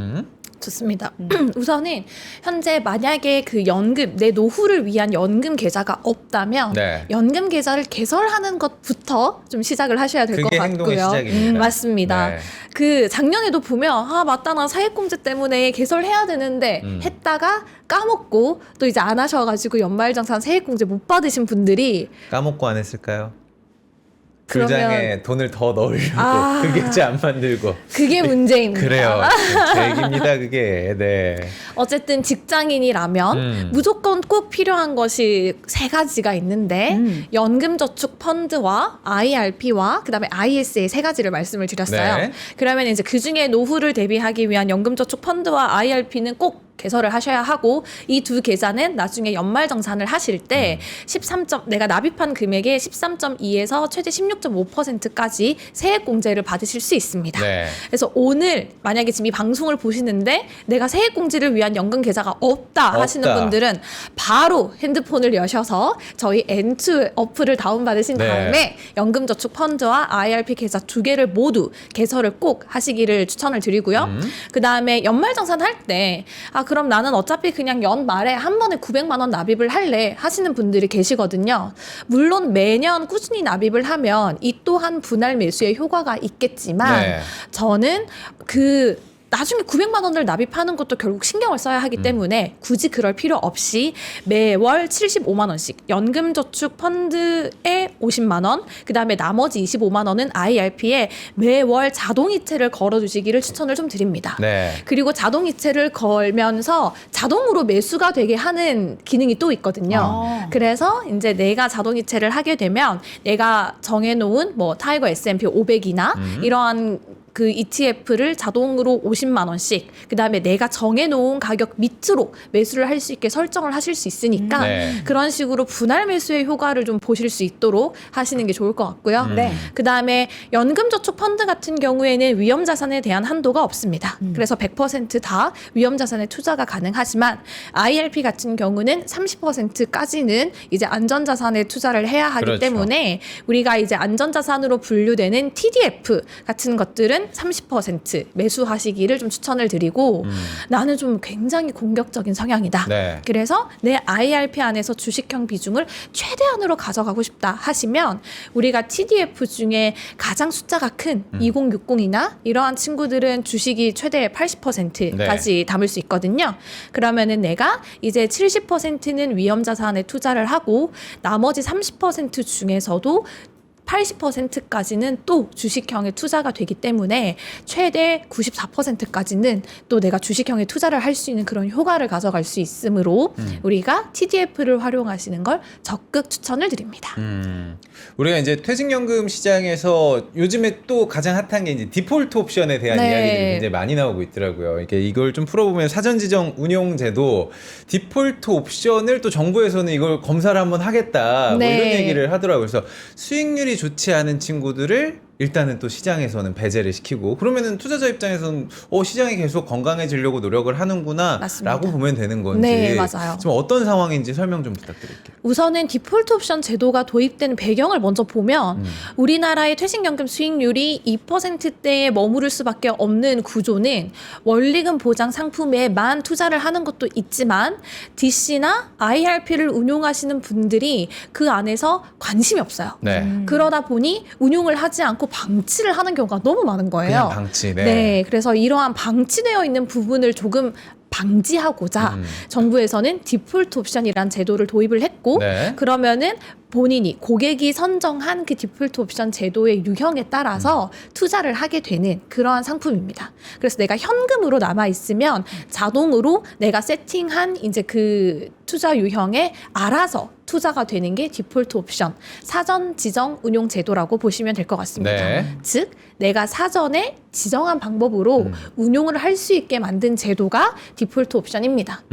D: 좋습니다. 우선은 현재 만약에 그 연금 내 노후를 위한 연금 계좌가 없다면
B: 네.
D: 연금 계좌를 개설하는 것부터 좀 시작을 하셔야 될 것
B: 그게 행동의
D: 같고요.
B: 시작입니다.
D: 맞습니다.
B: 네.
D: 그 작년에도 보면 아 맞다 나 사회공제 때문에 개설해야 되는데 했다가 까먹고 또 이제 안 하셔가지고 연말정산 세액공제 못 받으신 분들이
B: 까먹고 안 했을까요?
D: 그러면-
B: 불장에 돈을 더 넣으려고
D: 아.
B: 그 계좌 안 만들고
D: 그게 문제입니다.
B: 그래요. 제 얘기입니다 그게. 네.
D: 어쨌든 직장인이라면 무조건 꼭 필요한 것이 세 가지가 있는데 연금저축펀드와 IRP와 그다음에 ISA 세 가지를 말씀을 드렸어요.
B: 네.
D: 그러면 이제 그 중에 노후를 대비하기 위한 연금저축펀드와 IRP는 꼭 개설을 하셔야 하고 이 두 계좌는 나중에 연말정산을 하실 때 13점 내가 납입한 금액의 13.2에서 최대 16.5%까지 세액공제를 받으실 수 있습니다.
B: 네.
D: 그래서 오늘 만약에 지금 이 방송을 보시는데 내가 세액공제를 위한 연금 계좌가 없다 하시는
B: 없다.
D: 분들은 바로 핸드폰을 여셔서 저희 N2 어플을 다운받으신
B: 네.
D: 다음에 연금저축펀드와 IRP 계좌 두 개를 모두 개설을 꼭 하시기를 추천을 드리고요. 그 다음에 연말정산 할 때 그럼 나는 어차피 그냥 연말에 한 번에 900만 원 납입을 할래 하시는 분들이 계시거든요. 물론 매년 꾸준히 납입을 하면 이 또한 분할 매수의 효과가 있겠지만
B: 네.
D: 저는 나중에 900만 원을 납입하는 것도 결국 신경을 써야 하기 때문에 굳이 그럴 필요 없이 매월 75만 원씩 연금저축 펀드에 50만 원, 그다음에 나머지 25만 원은 IRP에 매월 자동이체를 걸어주시기를 추천을 좀 드립니다.
B: 네.
D: 그리고 자동이체를 걸면서 자동으로 매수가 되게 하는 기능이 또 있거든요. 그래서 이제 내가 자동이체를 하게 되면 내가 정해놓은 뭐 타이거 S&P 500이나 이러한 그 ETF를 자동으로 50만 원씩 그다음에 내가 정해놓은 가격 밑으로 매수를 할 수 있게 설정을 하실 수 있으니까
B: 네.
D: 그런 식으로 분할 매수의 효과를 좀 보실 수 있도록 하시는 게 좋을 것 같고요.
C: 네.
D: 그다음에 연금저축 펀드 같은 경우에는 위험자산에 대한 한도가 없습니다. 그래서 100% 다 위험자산에 투자가 가능하지만 IRP 같은 경우는 30%까지는 이제 안전자산에 투자를 해야 하기
B: 그렇죠.
D: 때문에 우리가 이제 안전자산으로 분류되는 TDF 같은 것들은 30% 매수하시기를 좀 추천을 드리고 나는 좀 굉장히 공격적인 성향이다.
B: 네.
D: 그래서 내 IRP 안에서 주식형 비중을 최대한으로 가져가고 싶다 하시면 우리가 TDF 중에 가장 숫자가 큰 2060이나 이러한 친구들은 주식이 최대 80%까지 담을 수 있거든요. 그러면은 내가 이제 70%는 위험자산에 투자를 하고 나머지 30% 중에서도 80%까지는 또 주식형의 투자가 되기 때문에 최대 94%까지는 또 내가 주식형의 투자를 할 수 있는 그런 효과를 가져갈 수 있으므로 우리가 TDF를 활용하시는 걸 적극 추천을 드립니다.
B: 우리가 이제 퇴직연금 시장에서 요즘에 또 가장 핫한 게 이제 디폴트 옵션에 대한
D: 네.
B: 이야기들이 굉장히 많이 나오고 있더라고요. 이걸 좀 풀어보면 사전지정 운용제도 디폴트 옵션을 또 정부에서는 이걸 검사를 한번 하겠다 뭐
D: 네.
B: 이런 얘기를 하더라고요. 그래서 수익률이 좋지 않은 친구들을 일단은 또 시장에서는 배제를 시키고 그러면은 투자자 입장에서는 시장이 계속 건강해지려고 노력을 하는구나
D: 맞습니다.
B: 라고 보면 되는 건지
D: 네, 맞아요.
B: 지금 어떤 상황인지 설명 좀 부탁드릴게요.
D: 우선은 디폴트 옵션 제도가 도입된 배경을 먼저 보면 우리나라의 퇴직연금 수익률이 2%대에 머무를 수밖에 없는 구조는 원리금 보장 상품에만 투자를 하는 것도 있지만 DC나 IRP를 운용하시는 분들이 그 안에서 관심이 없어요.
B: 네.
D: 그러다 보니 운용을 하지 않고 방치를 하는 경우가 너무 많은 거예요.
B: 그냥 방치.
D: 네, 그래서 이러한 방치되어 있는 부분을 조금 방지하고자 정부에서는 디폴트 옵션이란 제도를 도입을 했고
B: 네.
D: 그러면은 본인이 고객이 선정한 그 디폴트 옵션 제도의 유형에 따라서 투자를 하게 되는 그러한 상품입니다. 그래서 내가 현금으로 남아 있으면 자동으로 내가 세팅한 이제 그 투자 유형에 알아서 투자가 되는 게 디폴트 옵션 사전 지정 운용 제도라고 보시면 될 것 같습니다.
B: 네.
D: 즉 내가 사전에 지정한 방법으로 운용을 할 수 있게 만든 제도가 디폴트 옵션입니다.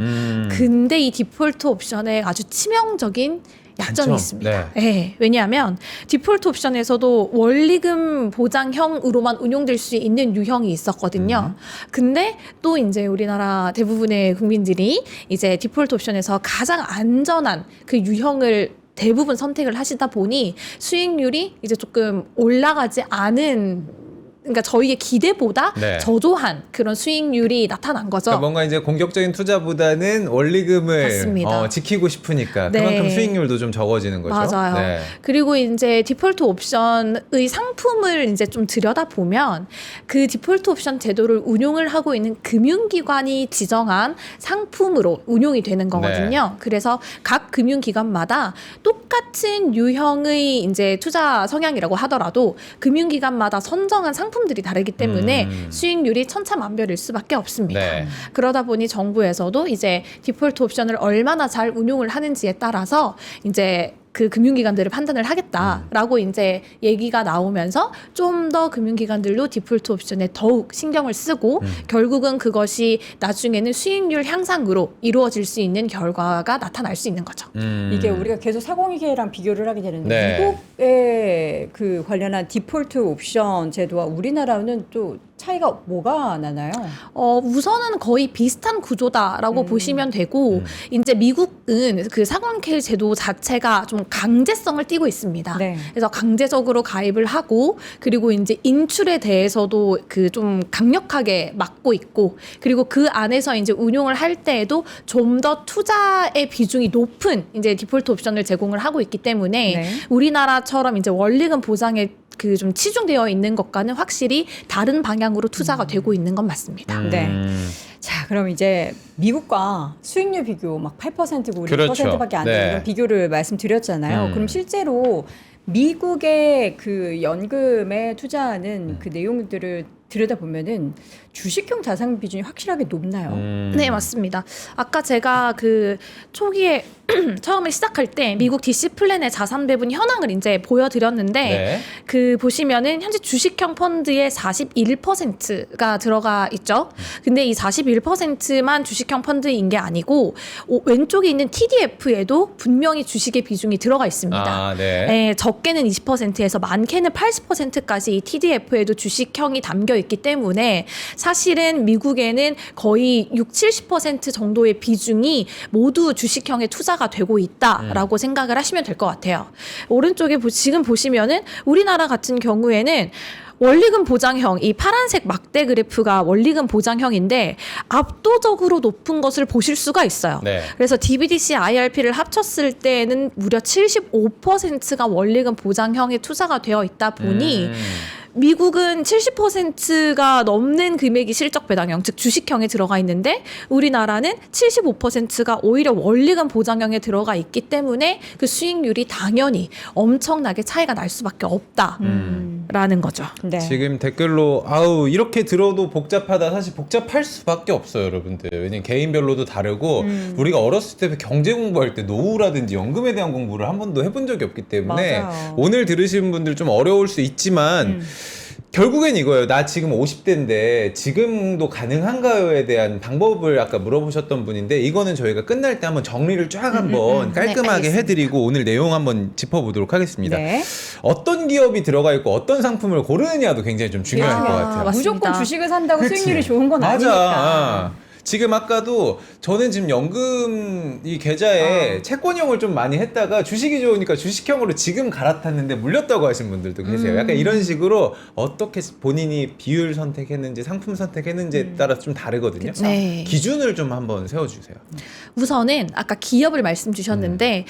D: 근데 이 디폴트 옵션에 아주 치명적인 약점이
B: 단점.
D: 있습니다. 네, 왜냐하면 디폴트 옵션에서도 원리금 보장형으로만 운용될 수 있는 유형이 있었거든요. 근데 또 이제 우리나라 대부분의 국민들이 이제 디폴트 옵션에서 가장 안전한 그 유형을 대부분 선택을 하시다 보니 수익률이 이제 조금 올라가지 않은 그러니까 저희의 기대보다
B: 네.
D: 저조한 그런 수익률이 나타난 거죠.
B: 그러니까 뭔가 이제 공격적인 투자보다는 원리금을
D: 맞습니다.
B: 지키고 싶으니까
D: 네.
B: 그만큼 수익률도 좀 적어지는 거죠.
D: 맞아요.
B: 네.
D: 그리고 이제 디폴트 옵션의 상품을 이제 좀 들여다보면 그 디폴트 옵션 제도를 운용을 하고 있는 금융기관이 지정한 상품으로 운용이 되는 거거든요. 그래서 각 금융기관마다 똑같은 유형의 이제 투자 성향이라고 하더라도 금융기관마다 선정한 상품들이 다르기 때문에 수익률이 천차만별일 수밖에 없습니다.
B: 네.
D: 그러다 보니 정부에서도 이제 디폴트 옵션을 얼마나 잘 운용을 하는지에 따라서 이제 그 금융기관들을 판단을 하겠다라고 이제 얘기가 나오면서 좀 더 금융기관들도 디폴트 옵션에 더욱 신경을 쓰고 결국은 그것이 나중에는 수익률 향상으로 이루어질 수 있는 결과가 나타날 수 있는 거죠.
C: 이게 우리가 계속 402K랑 비교를 하게 되는데
B: 네.
C: 미국의 그 관련한 디폴트 옵션 제도와 우리나라는 또 차이가 뭐가 나나요?
D: 우선은 거의 비슷한 구조다라고 보시면 되고 이제 미국은 그 401K 제도 자체가 좀 강제성을 띠고 있습니다.
C: 네.
D: 그래서 강제적으로 가입을 하고 그리고 이제 인출에 대해서도 그 좀 강력하게 막고 있고 그리고 그 안에서 이제 운용을 할 때에도 좀 더 투자의 비중이 높은 이제 디폴트 옵션을 제공을 하고 있기 때문에
C: 네.
D: 우리나라처럼 이제 원리금 보장에 그 좀 치중되어 있는 것과는 확실히 다른 방향으로 투자가 되고 있는 건 맞습니다.
C: 네. 자, 그럼 이제 미국과 수익률 비교 막 8%고 우리
B: 그렇죠.
C: 1%밖에 안 되는
B: 네.
C: 이런 비교를 말씀드렸잖아요. 그럼 실제로 미국의 그 연금에 투자하는 그 내용들을 들여다보면은 주식형 자산 비중이 확실하게 높나요?
D: 네, 맞습니다. 아까 제가 그 초기에 처음에 시작할 때 미국 DC 플랜의 자산 배분 현황을 이제 보여드렸는데
B: 네.
D: 그 보시면은 현재 주식형 펀드의 41%가 들어가 있죠. 근데 이 41%만 주식형 펀드인 게 아니고 왼쪽에 있는 TDF에도 분명히 주식의 비중이 들어가 있습니다.
B: 아, 네.
D: 네, 적게는 20%에서 많게는 80%까지 이 TDF에도 주식형이 담겨 있기 때문에 사실은 미국에는 거의 60-70% 정도의 비중이 모두 주식형에 투자가 되고 있다라고 생각을 하시면 될 것 같아요. 오른쪽에 지금 보시면은 우리나라 같은 경우에는 원리금 보장형, 이 파란색 막대 그래프가 원리금 보장형인데 압도적으로 높은 것을 보실 수가 있어요.
B: 네.
D: 그래서 DBDC, IRP를 합쳤을 때는 무려 75%가 원리금 보장형에 투자가 되어 있다 보니 미국은 70%가 넘는 금액이 실적 배당형, 즉 주식형에 들어가 있는데 우리나라는 75%가 오히려 원리금 보장형에 들어가 있기 때문에 그 수익률이 당연히 엄청나게 차이가 날 수밖에 없다라는 거죠.
C: 네.
B: 지금 댓글로 아우 이렇게 들어도 복잡하다. 사실 복잡할 수밖에 없어요, 여러분들. 왜냐면 개인별로도 다르고 우리가 어렸을 때 경제 공부할 때 노후라든지 연금에 대한 공부를 한 번도 해본 적이 없기 때문에
C: 맞아요.
B: 오늘 들으시는 분들 좀 어려울 수 있지만 결국엔 이거예요. 나 지금 50대인데 지금도 가능한가요에 대한 방법을 아까 물어보셨던 분인데 이거는 저희가 끝날 때 한번 정리를 쫙 한번 깔끔하게
D: 알겠습니다.
B: 해드리고 오늘 내용 한번 짚어보도록 하겠습니다.
C: 네.
B: 어떤 기업이 들어가 있고 어떤 상품을 고르느냐도 굉장히 좀 중요할 것 같아요.
D: 맞습니다.
C: 무조건 주식을 산다고
B: 그치.
C: 수익률이 좋은 건
B: 맞아.
C: 아니니까.
B: 지금 아까도 저는 지금 연금 이 계좌에 채권형을 좀 많이 했다가 주식이 좋으니까 주식형으로 지금 갈아탔는데 물렸다고 하신 분들도 계세요. 약간 이런 식으로 어떻게 본인이 비율 선택했는지 상품 선택했는지에 따라 좀 다르거든요.
D: 네.
B: 기준을 좀 한번 세워주세요.
D: 우선은 아까 기업을 말씀 주셨는데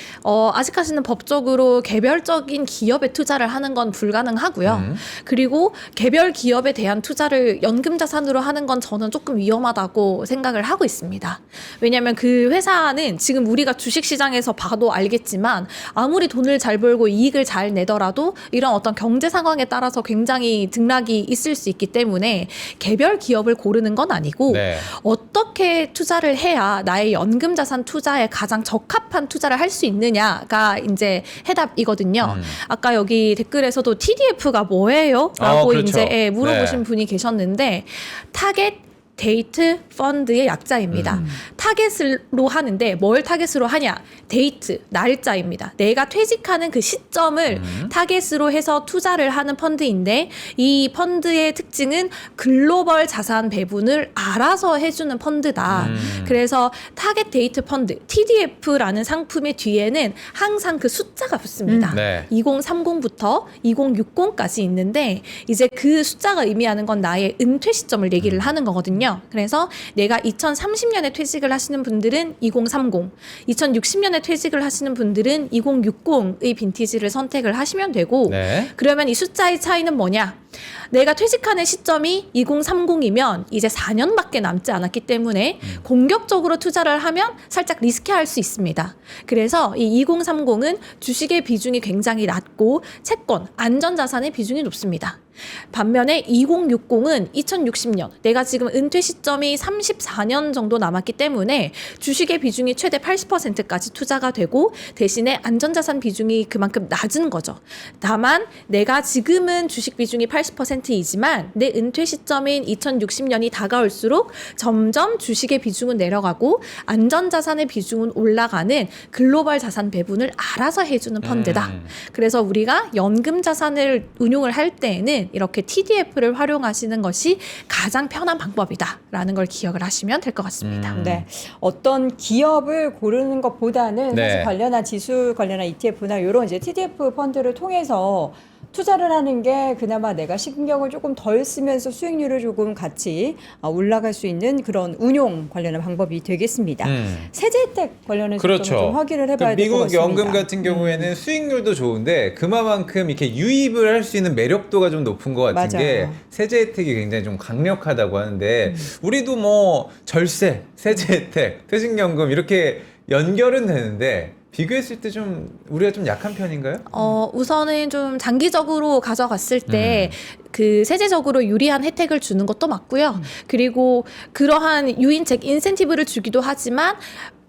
D: 아직까지는 법적으로 개별적인 기업에 투자를 하는 건 불가능하고요. 그리고 개별 기업에 대한 투자를 연금 자산으로 하는 건 저는 조금 위험하다고 생각을 하고 있습니다. 왜냐하면 그 회사는 지금 우리가 주식시장에서 봐도 알겠지만 아무리 돈을 잘 벌고 이익을 잘 내더라도 이런 어떤 경제 상황에 따라서 굉장히 등락이 있을 수 있기 때문에 개별 기업을 고르는 건 아니고
B: 네.
D: 어떻게 투자를 해야 나의 연금 자산 투자에 가장 적합한 투자를 할 수 있느냐가 이제 해답이거든요. 아까 여기 댓글에서도 TDF가 뭐예요? 라고
B: 그렇죠.
D: 이제 물어보신
B: 네.
D: 분이 계셨는데 타겟 데이트 펀드의 약자입니다. 타겟으로 하는데 뭘 타겟으로 하냐? 데이트, 날짜입니다. 내가 퇴직하는 그 시점을 타겟으로 해서 투자를 하는 펀드인데 이 펀드의 특징은 글로벌 자산 배분을 알아서 해주는 펀드다. 그래서 타겟 데이트 펀드, TDF라는 상품의 뒤에는 항상 그 숫자가 붙습니다.
B: 네.
D: 2030부터 2060까지 있는데 이제 그 숫자가 의미하는 건 나의 은퇴 시점을 얘기를 하는 거거든요. 그래서 내가 2030년에 퇴직을 하시는 분들은 2030, 2060년에 퇴직을 하시는 분들은 2060의 빈티지를 선택을 하시면 되고
B: 네.
D: 그러면 이 숫자의 차이는 뭐냐? 내가 퇴직하는 시점이 2030이면 이제 4년밖에 남지 않았기 때문에 공격적으로 투자를 하면 살짝 리스키할 수 있습니다. 그래서 이 2030은 주식의 비중이 굉장히 낮고 채권, 안전자산의 비중이 높습니다. 반면에 2060은 2060년, 내가 지금 은퇴 시점이 34년 정도 남았기 때문에 주식의 비중이 최대 80%까지 투자가 되고 대신에 안전자산 비중이 그만큼 낮은 거죠. 다만 내가 지금은 주식 비중이 80%이지만 내 은퇴 시점인 2060년이 다가올수록 점점 주식의 비중은 내려가고 안전자산의 비중은 올라가는 글로벌 자산 배분을 알아서 해주는 펀드다. 그래서 우리가 연금 자산을 운용을 할 때에는 이렇게 TDF를 활용하시는 것이 가장 편한 방법이다라는 걸 기억을 하시면 될 것 같습니다.
C: 네, 어떤 기업을 고르는 것보다는
B: 네.
C: 사실 관련한 지수 관련한 ETF나 이런 이제 TDF 펀드를 통해서 투자를 하는 게 그나마 내가 신경을 조금 덜 쓰면서 수익률을 조금 같이 올라갈 수 있는 그런 운용 관련한 방법이 되겠습니다. 세제 혜택 관련해서
B: 그렇죠.
C: 좀 확인을 해봐야 될 것
B: 미국
C: 같습니다.
B: 연금 같은 경우에는 수익률도 좋은데 그만큼 이렇게 유입을 할 수 있는 매력도가 좀 높은 것 같은
C: 맞아요.
B: 게 세제 혜택이 굉장히 좀 강력하다고 하는데 우리도 뭐 절세, 세제 혜택, 퇴직연금 이렇게 연결은 되는데 비교했을 때 좀 우리가 좀 약한 편인가요?
D: 우선은 좀 장기적으로 가져갔을 때 그 세제적으로 유리한 혜택을 주는 것도 맞고요. 그리고 그러한 유인책, 인센티브를 주기도 하지만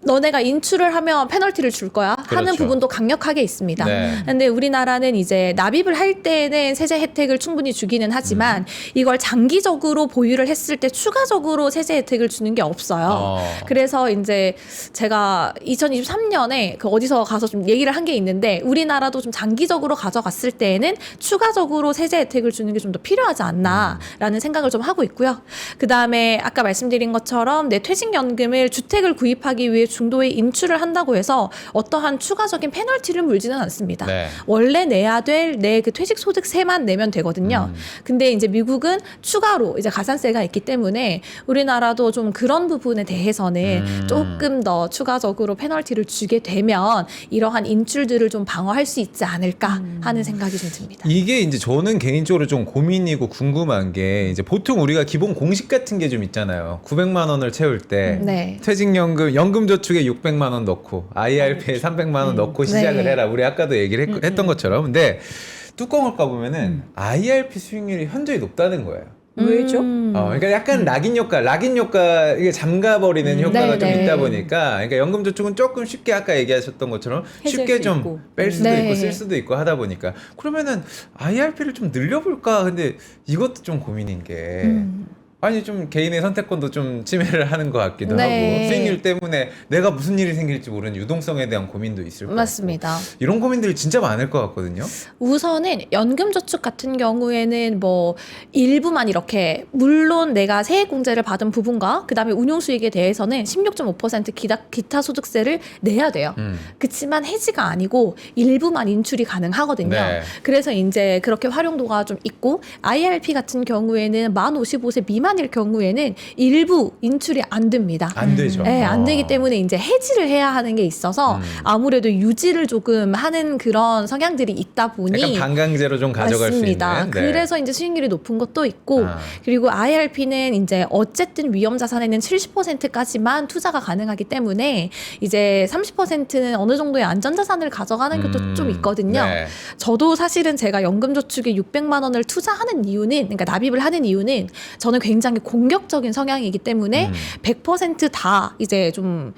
D: 너네가 인출을 하면 페널티를 줄 거야 하는
B: 그렇죠.
D: 부분도 강력하게 있습니다.
B: 네.
D: 근데 우리나라는 이제 납입을 할 때는 세제 혜택을 충분히 주기는 하지만 이걸 장기적으로 보유를 했을 때 추가적으로 세제 혜택을 주는 게 없어요. 그래서 이제 제가 2023년에 그 어디서 가서 좀 얘기를 한 게 있는데 우리나라도 좀 장기적으로 가져갔을 때에는 추가적으로 세제 혜택을 주는 게 좀 더 필요하지 않나라는 생각을 좀 하고 있고요. 그 다음에 아까 말씀드린 것처럼 내 퇴직연금을 주택을 구입하기 위해 중도에 인출을 한다고 해서 어떠한 추가적인 페널티를 물지는 않습니다.
B: 네.
D: 원래 내야 될 내 그 퇴직소득세만 내면 되거든요. 근데 이제 미국은 추가로 이제 가산세가 있기 때문에 우리나라도 좀 그런 부분에 대해서는 조금 더 추가적으로 페널티를 주게 되면 이러한 인출들을 좀 방어할 수 있지 않을까 하는 생각이 좀 듭니다.
B: 이게 이제 저는 개인적으로 좀 고민이고 궁금한 게 이제 보통 우리가 기본 공식 같은 게 좀 있잖아요. 900만 원을 채울 때
D: 네.
B: 퇴직연금 연금저축에 600만 원 넣고 IRP에 300만 원 넣고 시작을
D: 네.
B: 해라. 우리 아까도 얘기를 했던 것처럼. 근데 뚜껑을 까보면은 IRP 수익률이 현저히 높다는 거예요.
C: 왜죠?
B: 그러니까 약간 락인 효과 이게 잠가버리는 효과가
D: 네,
B: 좀
D: 네.
B: 있다 보니까 그러니까 연금저축은 조금 쉽게 아까 얘기하셨던 것처럼
C: 해지할
B: 쉽게
C: 수
B: 좀
C: 있고.
B: 뺄 수도
D: 네.
B: 있고 쓸 수도 있고 하다 보니까 그러면은 IRP를 좀 늘려볼까? 근데 이것도 좀 고민인 게 아니 좀 개인의 선택권도 좀 침해를 하는 것 같기도
D: 네.
B: 하고 수익률 때문에 내가 무슨 일이 생길지 모르는 유동성에 대한 고민도 있을 것
D: 맞습니다.
B: 같고 이런 고민들이 진짜 많을 것 같거든요.
D: 우선은 연금저축 같은 경우에는 뭐 일부만 이렇게 물론 내가 세액공제를 받은 부분과 그 다음에 운용수익에 대해서는 16.5% 기타 소득세를 내야 돼요. 그렇지만 해지가 아니고 일부만 인출이 가능하거든요.
B: 네.
D: 그래서 이제 그렇게 활용도가 좀 있고 IRP 같은 경우에는 만 55세 미만 일반일 경우에는 일부 인출이 안 됩니다.
B: 안 되죠.
D: 네, 안 되기 때문에 이제 해지를 해야 하는 게 있어서 아무래도 유지를 조금 하는 그런 성향들이 있다 보니
B: 약간 반강제로 좀 가져갈
D: 맞습니다.
B: 수 있는. 네.
D: 그래서 이제 수익률이 높은 것도 있고 그리고 IRP는 이제 어쨌든 위험 자산에는 70%까지만 투자가 가능하기 때문에 이제 30%는 어느 정도의 안전 자산을 가져가는 것도 좀 있거든요.
B: 네.
D: 저도 사실은 제가 연금저축에 600만 원을 투자하는 이유는 그러니까 납입을 하는 이유는 저는 굉장히 공격적인 성향이기 때문에 100%다 이제 좀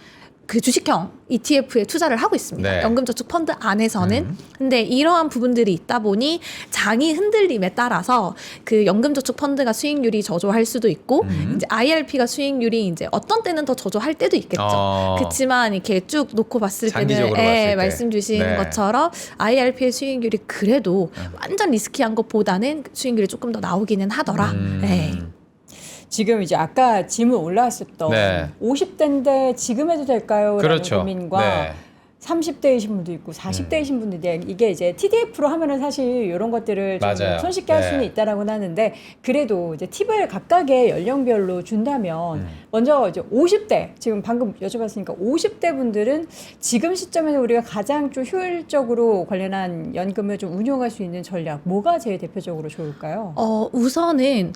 D: 그 주식형 ETF에 투자를 하고 있습니다.
B: 네.
D: 연금저축 펀드 안에서는. 근데 이러한 부분들이 있다 보니 장이 흔들림에 따라서 그 연금저축 펀드가 수익률이 저조할 수도 있고 이제 IRP가 수익률이 이제 어떤 때는 더 저조할 때도 있겠죠. 그렇지만 이렇게 쭉 놓고 봤을 때는
B: 장기적으로 봤을 때.
D: 말씀 주신
B: 네.
D: 것처럼 IRP의 수익률이 그래도 완전 리스키한 것보다는 수익률이 조금 더 나오기는 하더라. 네.
C: 지금 이제 아까 질문 올라왔었던
B: 네.
C: 50대인데 지금 해도 될까요?
B: 그렇죠.
C: 라는 고민과
B: 네.
C: 30대이신 분도 있고 40대이신 분들인데 이게 이제 TDF로 하면은 사실 이런 것들을 좀
B: 맞아요.
C: 손쉽게 할
B: 네.
C: 수는 있다라고는 하는데 그래도 이제 팁을 각각의 연령별로 준다면 먼저 이제 50대 지금 방금 여쭤봤으니까 50대 분들은 지금 시점에서 우리가 가장 좀 효율적으로 관련한 연금을 좀 운용할 수 있는 전략 뭐가 제일 대표적으로 좋을까요?
D: 우선은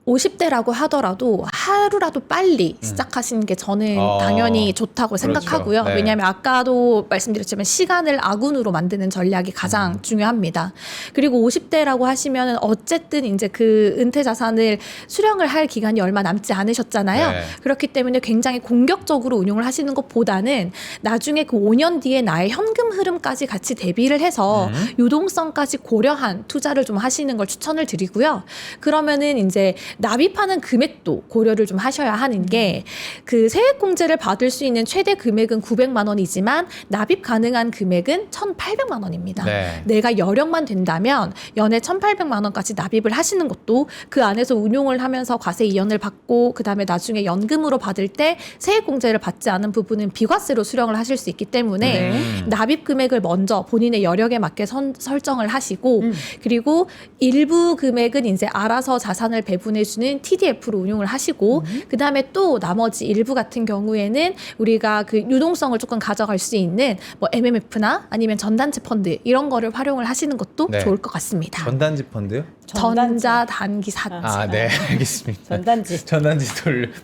D: 50대라고 하더라도 하루라도 빨리 시작하시는 게 저는 당연히 좋다고 생각하고요.
B: 네.
D: 왜냐하면 아까도 말씀드렸지만 시간을 아군으로 만드는 전략이 가장 중요합니다. 그리고 50대라고 하시면 어쨌든 이제 그 은퇴 자산을 수령을 할 기간이 얼마 남지 않으셨잖아요.
B: 네.
D: 그렇기 때문에 굉장히 공격적으로 운용을 하시는 것보다는 나중에 그 5년 뒤에 나의 현금 흐름까지 같이 대비를 해서 유동성까지 고려한 투자를 좀 하시는 걸 추천을 드리고요. 그러면은 이제 납입하는 금액도 고려를 좀 하셔야 하는 게 그 세액공제를 받을 수 있는 최대 금액은 900만 원이지만 납입 가능한 금액은 1,800만 원입니다.
B: 네.
D: 내가 여력만 된다면 연에 1,800만 원까지 납입을 하시는 것도 그 안에서 운용을 하면서 과세 이연을 받고 그다음에 나중에 연금으로 받을 때 세액공제를 받지 않은 부분은 비과세로 수령을 하실 수 있기 때문에 납입 금액을 먼저 본인의 여력에 맞게 설정을 하시고 그리고 일부 금액은 이제 알아서 자산을 배분해주는 TDF로 운용을 하시고 그다음에 또 나머지 일부 같은 경우에는 우리가 그 유동성을 조금 가져갈 수 있는 뭐 MMF나 아니면 전단지 펀드 이런 거를 활용을 하시는 것도
B: 네.
D: 좋을 것 같습니다.
B: 전단지 펀드요?
D: 전자 단기 사채.
B: 네, 알겠습니다.
C: 전단지.
B: 전단지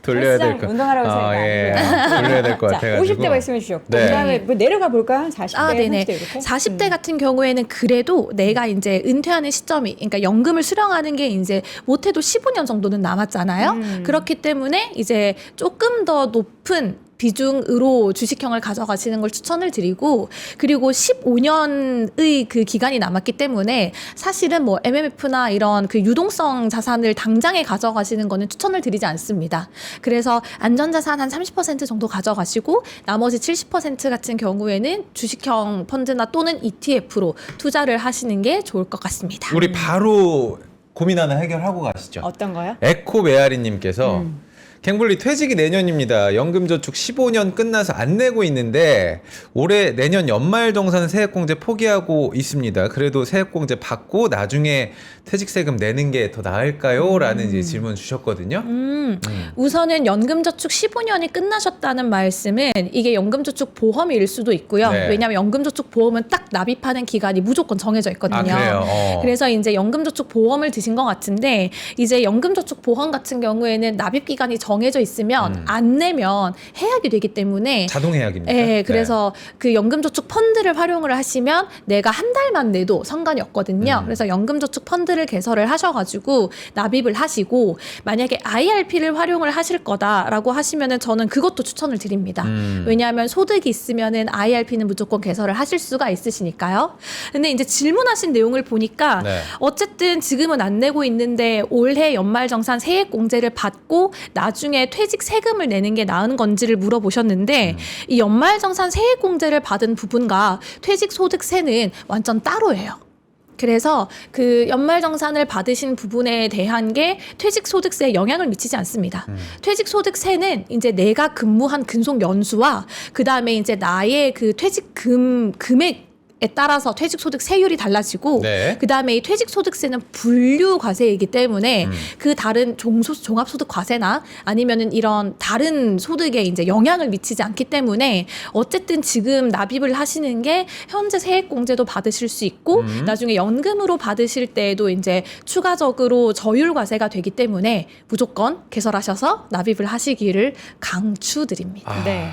B: 돌려야 될 거.
C: 운동하라고 생각.
B: 돌려야 될 것
C: 자,
B: 같아가지고.
C: 50대 말씀해 주셨고
B: 네.
C: 그다음에 뭐 내려가 볼까요? 한 40대,
D: 네네.
C: 30대 이렇게.
D: 40대 같은 경우에는 그래도 내가 이제 은퇴하는 시점이, 그러니까 연금을 수령하는 게 이제 못해도 15년 정도는 남았잖아요. 그렇기 때문에 이제 조금 더 높은 비중으로 주식형을 가져가시는 걸 추천을 드리고 그리고 15년의 그 기간이 남았기 때문에 사실은 뭐 MMF나 이런 그 유동성 자산을 당장에 가져가시는 거는 추천을 드리지 않습니다. 그래서 안전자산 한 30% 정도 가져가시고 나머지 70% 같은 경우에는 주식형 펀드나 또는 ETF로 투자를 하시는 게 좋을 것 같습니다.
B: 우리 바로 고민 하나 해결하고 가시죠.
C: 어떤 거요?
B: 에코메아리님께서 갱블리 퇴직이 내년입니다. 연금저축 15년 끝나서 안 내고 있는데 올해 내년 연말정산 세액공제 포기하고 있습니다. 그래도 세액공제 받고 나중에 퇴직세금 내는 게 더 나을까요? 라는 이제 질문 주셨거든요.
D: 우선은 연금저축 15년이 끝나셨다는 말씀은 이게 연금저축 보험일 수도 있고요.
B: 네.
D: 왜냐하면 연금저축 보험은 딱 납입하는 기간이 무조건 정해져 있거든요.
B: 그래요?
D: 그래서 이제 연금저축 보험을 드신 것 같은데 이제 연금저축 보험 같은 경우에는 납입 기간이 정해져 있으면 안 내면 해약이 되기 때문에
B: 자동해약입니다.
D: 네, 그래서 그 연금저축 펀드를 활용을 하시면 내가 한 달만 내도 상관이 없거든요. 그래서 연금저축 펀드를 개설을 하셔가지고 납입을 하시고 만약에 IRP를 활용을 하실 거다라고 하시면은 저는 그것도 추천을 드립니다. 왜냐하면 소득이 있으면은 IRP는 무조건 개설을 하실 수가 있으시니까요. 근데 이제 질문하신 내용을 보니까
B: 네.
D: 어쨌든 지금은 안 내고 있는데 올해 연말정산 세액공제를 받고 나중에 퇴직 세금을 내는 게 나은 건지를 물어보셨는데 이 연말정산 세액공제를 받은 부분과 퇴직소득세는 완전 따로예요. 그래서 그 연말정산을 받으신 부분에 대한 게 퇴직소득세에 영향을 미치지 않습니다. 퇴직소득세는 이제 내가 근무한 근속 연수와 그 다음에 이제 나의 그 퇴직금 금액 에 따라서 퇴직소득 세율이 달라지고
B: 네.
D: 그다음에 이 퇴직소득세는 분류 과세이기 때문에 그 다른 종합소득 과세나 아니면은 이런 다른 소득에 이제 영향을 미치지 않기 때문에 어쨌든 지금 납입을 하시는 게 현재 세액공제도 받으실 수 있고 나중에 연금으로 받으실 때에도 이제 추가적으로 저율 과세가 되기 때문에 무조건 개설하셔서 납입을 하시기를 강추드립니다.
C: 네.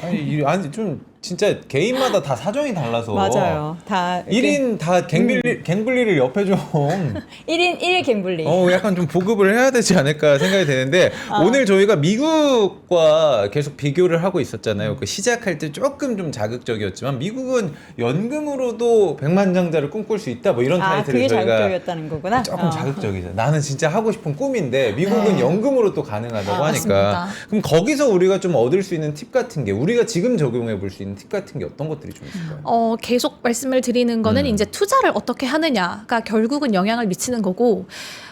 B: 아니 좀 진짜 개인마다 다 사정이 달라서
C: 맞아요. 다 이렇게
B: 1인 다 갱블리를 옆에 좀
C: 1인 1 갬블링.
B: 약간 좀 보급을 해야 되지 않을까 생각이 되는데 오늘 저희가 미국과 계속 비교를 하고 있었잖아요. 그 시작할 때 조금 좀 자극적이었지만 미국은 연금으로도 백만장자를 꿈꿀 수 있다 뭐 이런 타이틀을
C: 그게
B: 저희가
C: 자극적이었다는 거구나.
B: 조금 자극적이죠. 나는 진짜 하고 싶은 꿈인데 미국은 연금으로 또 가능하다고 하니까
D: 맞습니다.
B: 그럼 거기서 우리가 좀 얻을 수 있는 팁 같은 게 우리가 지금 적용해 볼 수 있는 팁 같은 게 어떤 것들이 좀 있을까요?
D: 계속 말씀을 드리는 거는 이제 투자를 어떻게 하느냐가 결국은 영향을 미치는 거고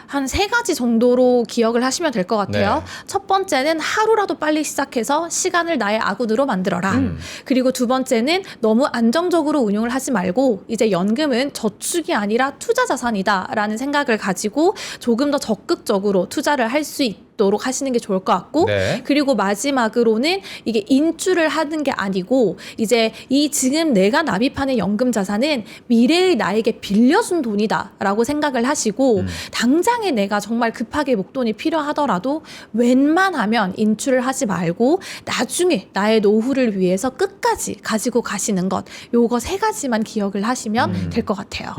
D: 한 3가지 정도로 기억을 하시면 될 것 같아요.
B: 네.
D: 첫 번째는 하루라도 빨리 시작해서 시간을 나의 아군으로 만들어라. 그리고 두 번째는 너무 안정적으로 운용을 하지 말고 이제 연금은 저축이 아니라 투자 자산이다라는 생각을 가지고 조금 더 적극적으로 투자를 할 수 있도록 하시는 게 좋을 것 같고
B: 네.
D: 그리고 마지막으로는 이게 인출을 하는 게 아니고 이제 이 지금 내가 납입하는 연금 자산은 미래의 나에게 빌려준 돈이다라고 생각을 하시고 당장에 내가 정말 급하게 목돈이 필요하더라도 웬만하면 인출을 하지 말고 나중에 나의 노후를 위해서 끝까지 가지고 가시는 것 요거 3가지만 기억을 하시면 될 것 같아요.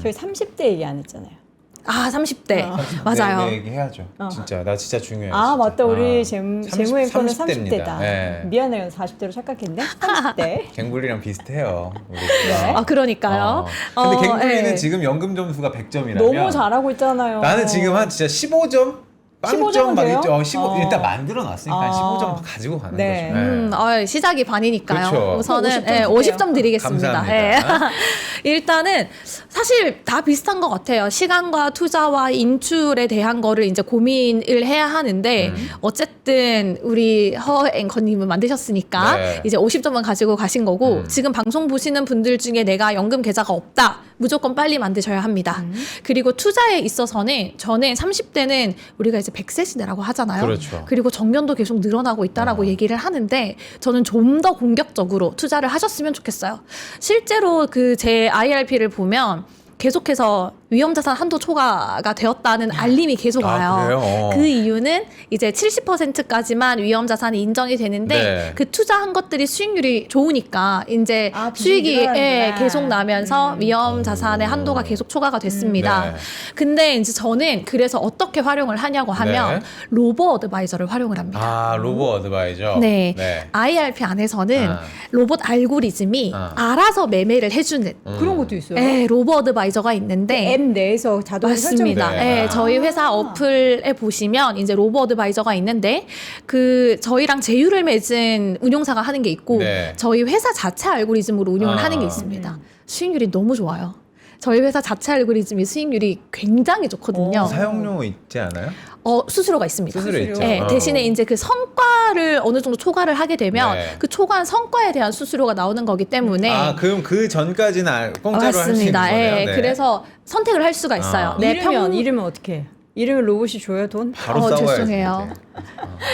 C: 저희 30대 얘기 안 했잖아요.
D: 아 30대 맞아요.
B: 네, 얘기해야죠. 진짜 나 진짜 중요해요.
C: 아
B: 진짜.
C: 맞다. 우리 재무앵커는
B: 30대 입니다.
C: 30대다.
B: 네.
C: 미안해요. 40대로 착각했네. 30대.
B: 갱블리랑 비슷해요. 우리가.
C: 네.
D: 아 그러니까요.
B: 근데 갱블리는
D: 예.
B: 지금 연금 점수가 100점이라면
C: 너무 잘하고 있잖아요.
B: 나는 지금 한 진짜 15점?
C: 15
B: 빵점 막
C: 돼요?
B: 있죠. 15 일단 만들어 놨으니까 한 15점 가지고 가는
C: 네.
B: 거죠.
D: 시작이 반이니까요.
B: 그렇죠.
D: 우선은
C: 50점 줄게요.
D: 50점 드리겠습니다.
B: 감사합니다.
D: 일단은 사실 다 비슷한 것 같아요. 시간과 투자와 인출에 대한 거를 이제 고민을 해야 하는데 어쨌든 우리 허 앵커님은 만드셨으니까
B: 네.
D: 이제 50점은 가지고 가신 거고 지금 방송 보시는 분들 중에 내가 연금 계좌가 없다. 무조건 빨리 만드셔야 합니다. 그리고 투자에 있어서는 저는 30대는 우리가 이제 100세 시대라고 하잖아요.
B: 그렇죠.
D: 그리고 정년도 계속 늘어나고 있다라고 얘기를 하는데 저는 좀 더 공격적으로 투자를 하셨으면 좋겠어요. 실제로 그 제 IRP를 보면 계속해서 위험자산 한도 초과가 되었다는 알림이 계속 와요.
B: 그래요?
D: 그 이유는 이제 70%까지만 위험자산이 인정이 되는데
B: 네.
D: 그 투자한 것들이 수익률이 좋으니까 이제 수익이
C: 늘어나는구나.
D: 계속 나면서 위험자산의 한도가 계속 초과가 됐습니다.
B: 네.
D: 근데 이제 저는 그래서 어떻게 활용을 하냐고 하면
B: 네.
D: 로보 어드바이저를 활용을 합니다.
B: 아, 로보 어드바이저.
D: 네. IRP 안에서는
B: 아.
D: 로봇 알고리즘이 알아서 매매를 해주는
C: 그런 것도 있어요.
D: 네, 로보 어드바이저가 있는데
C: 앱 내에서 자동
D: 맞습니다.
C: 설정이
B: 네.
D: 예, 저희 회사 어플에 보시면 이제 로보 어드바이저가 있는데 그 저희랑 제휴를 맺은 운용사가 하는 게 있고
B: 네.
D: 저희 회사 자체 알고리즘으로 운용을
B: 아.
D: 하는 게 있습니다. 수익률이 너무 좋아요. 저희 회사 자체 알고리즘이 수익률이 굉장히 좋거든요.
B: 사용료 있지 않아요?
D: 수수료가 있습니다.
B: 수수료 있죠.
D: 네, 대신에 이제 그 성과를 어느 정도 초과를 하게 되면
B: 네.
D: 그 초과한 성과에 대한 수수료가 나오는 거기 때문에
B: 아, 그럼 그 전까지는 공짜로 할 수 있는
D: 맞습니다.
B: 거네요.
D: 예,
B: 네.
D: 그래서 선택을 할 수가 있어요.
B: 아.
C: 이르면 어떻게 해? 이름을 로봇이 줘요 돈?
B: 바로 싸워야지.
D: 죄송해요.
B: 이제.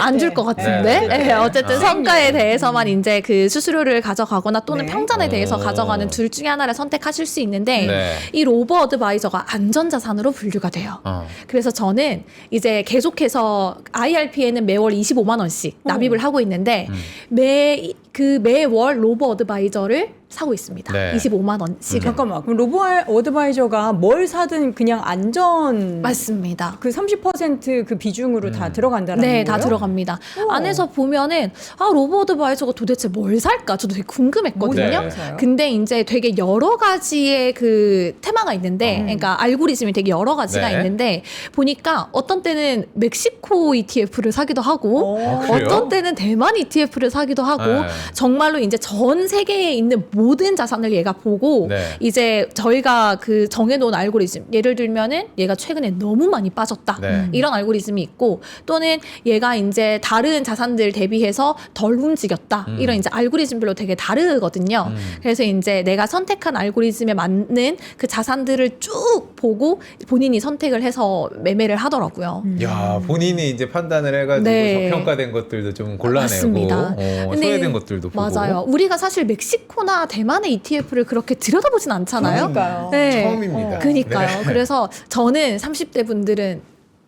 D: 안 줄 것 같은데.
B: 네.
D: 예, 어쨌든
B: 아.
D: 성과에 대해서만 이제 그 수수료를 가져가거나 또는
C: 네.
D: 평전에 대해서
B: 오.
D: 가져가는 둘 중에 하나를 선택하실 수 있는데
B: 네.
D: 이 로보 어드바이저가 안전자산으로 분류가 돼요. 그래서 저는 이제 계속해서 IRP에는 매월 25만 원씩 납입을 하고 있는데 매월 로보 어드바이저를 사고 있습니다.
B: 네.
D: 25만 원씩.
C: 잠깐만. 그럼 로봇 어드바이저가 뭘 사든 그냥 안전
D: 맞습니다.
C: 그 30%그 비중으로 다 들어간다는 거예요?
D: 네, 다 들어갑니다.
C: 우와.
D: 안에서 보면은 로보 어드바이저가 도대체 뭘 살까? 저도 되게 궁금했거든요.
B: 네.
C: 뭘 사요?
D: 근데 이제 되게 여러 가지의 그 테마가 있는데, 그러니까 알고리즘이 되게 여러 가지가
B: 네.
D: 있는데 보니까 어떤 때는 멕시코 ETF를 사기도 하고,
B: 그래요?
D: 어떤 때는 대만 ETF를 사기도 하고,
B: 네.
D: 정말로 이제 전 세계에 있는 모든 자산을 얘가 보고
B: 네.
D: 이제 저희가 그 정해놓은 알고리즘, 예를 들면은 얘가 최근에 너무 많이 빠졌다.
B: 네.
D: 이런 알고리즘이 있고 또는 얘가 이제 다른 자산들 대비해서 덜 움직였다. 이런 이제 알고리즘별로 되게 다르거든요. 그래서 이제 내가 선택한 알고리즘에 맞는 그 자산들을 쭉 보고 본인이 선택을 해서 매매를 하더라고요.
B: 야, 본인이 이제 판단을 해가지고
D: 네.
B: 저평가된 것들도 좀 골라내고
D: 맞습니다. 근데
B: 소외된 것들도 보고.
D: 맞아요. 우리가 사실 멕시코나 대만의 ETF를 그렇게 들여다보진 않잖아요.
C: 그러니까요.
D: 네.
B: 처음입니다.
D: 그니까요.
B: 네.
D: 그래서 저는 30대 분들은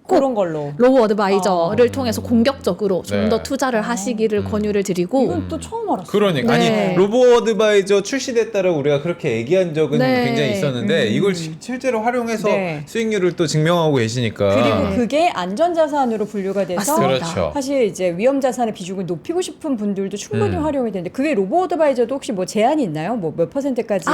C: 그런 걸로.
D: 로우 어드바이저를 통해서 공격적으로 좀
B: 네.
D: 더 투자를 하시기를 권유를 드리고
C: 이건 또 처음 알았어요.
B: 그러니까
D: 네.
B: 아니 로보 어드바이저 출시됐다라고 우리가 그렇게 얘기한 적은
D: 네.
B: 굉장히 있었는데 이걸 실제로 활용해서
C: 네.
B: 수익률을 또 증명하고 계시니까.
C: 그리고 그게 안전자산으로 분류가 돼서
D: 맞습니다.
B: 그렇죠.
C: 사실 이제 위험자산의 비중을 높이고 싶은 분들도 충분히 활용이 되는데 그게 로보 어드바이저도 혹시 뭐 제한이 있나요? 뭐 몇 %까지?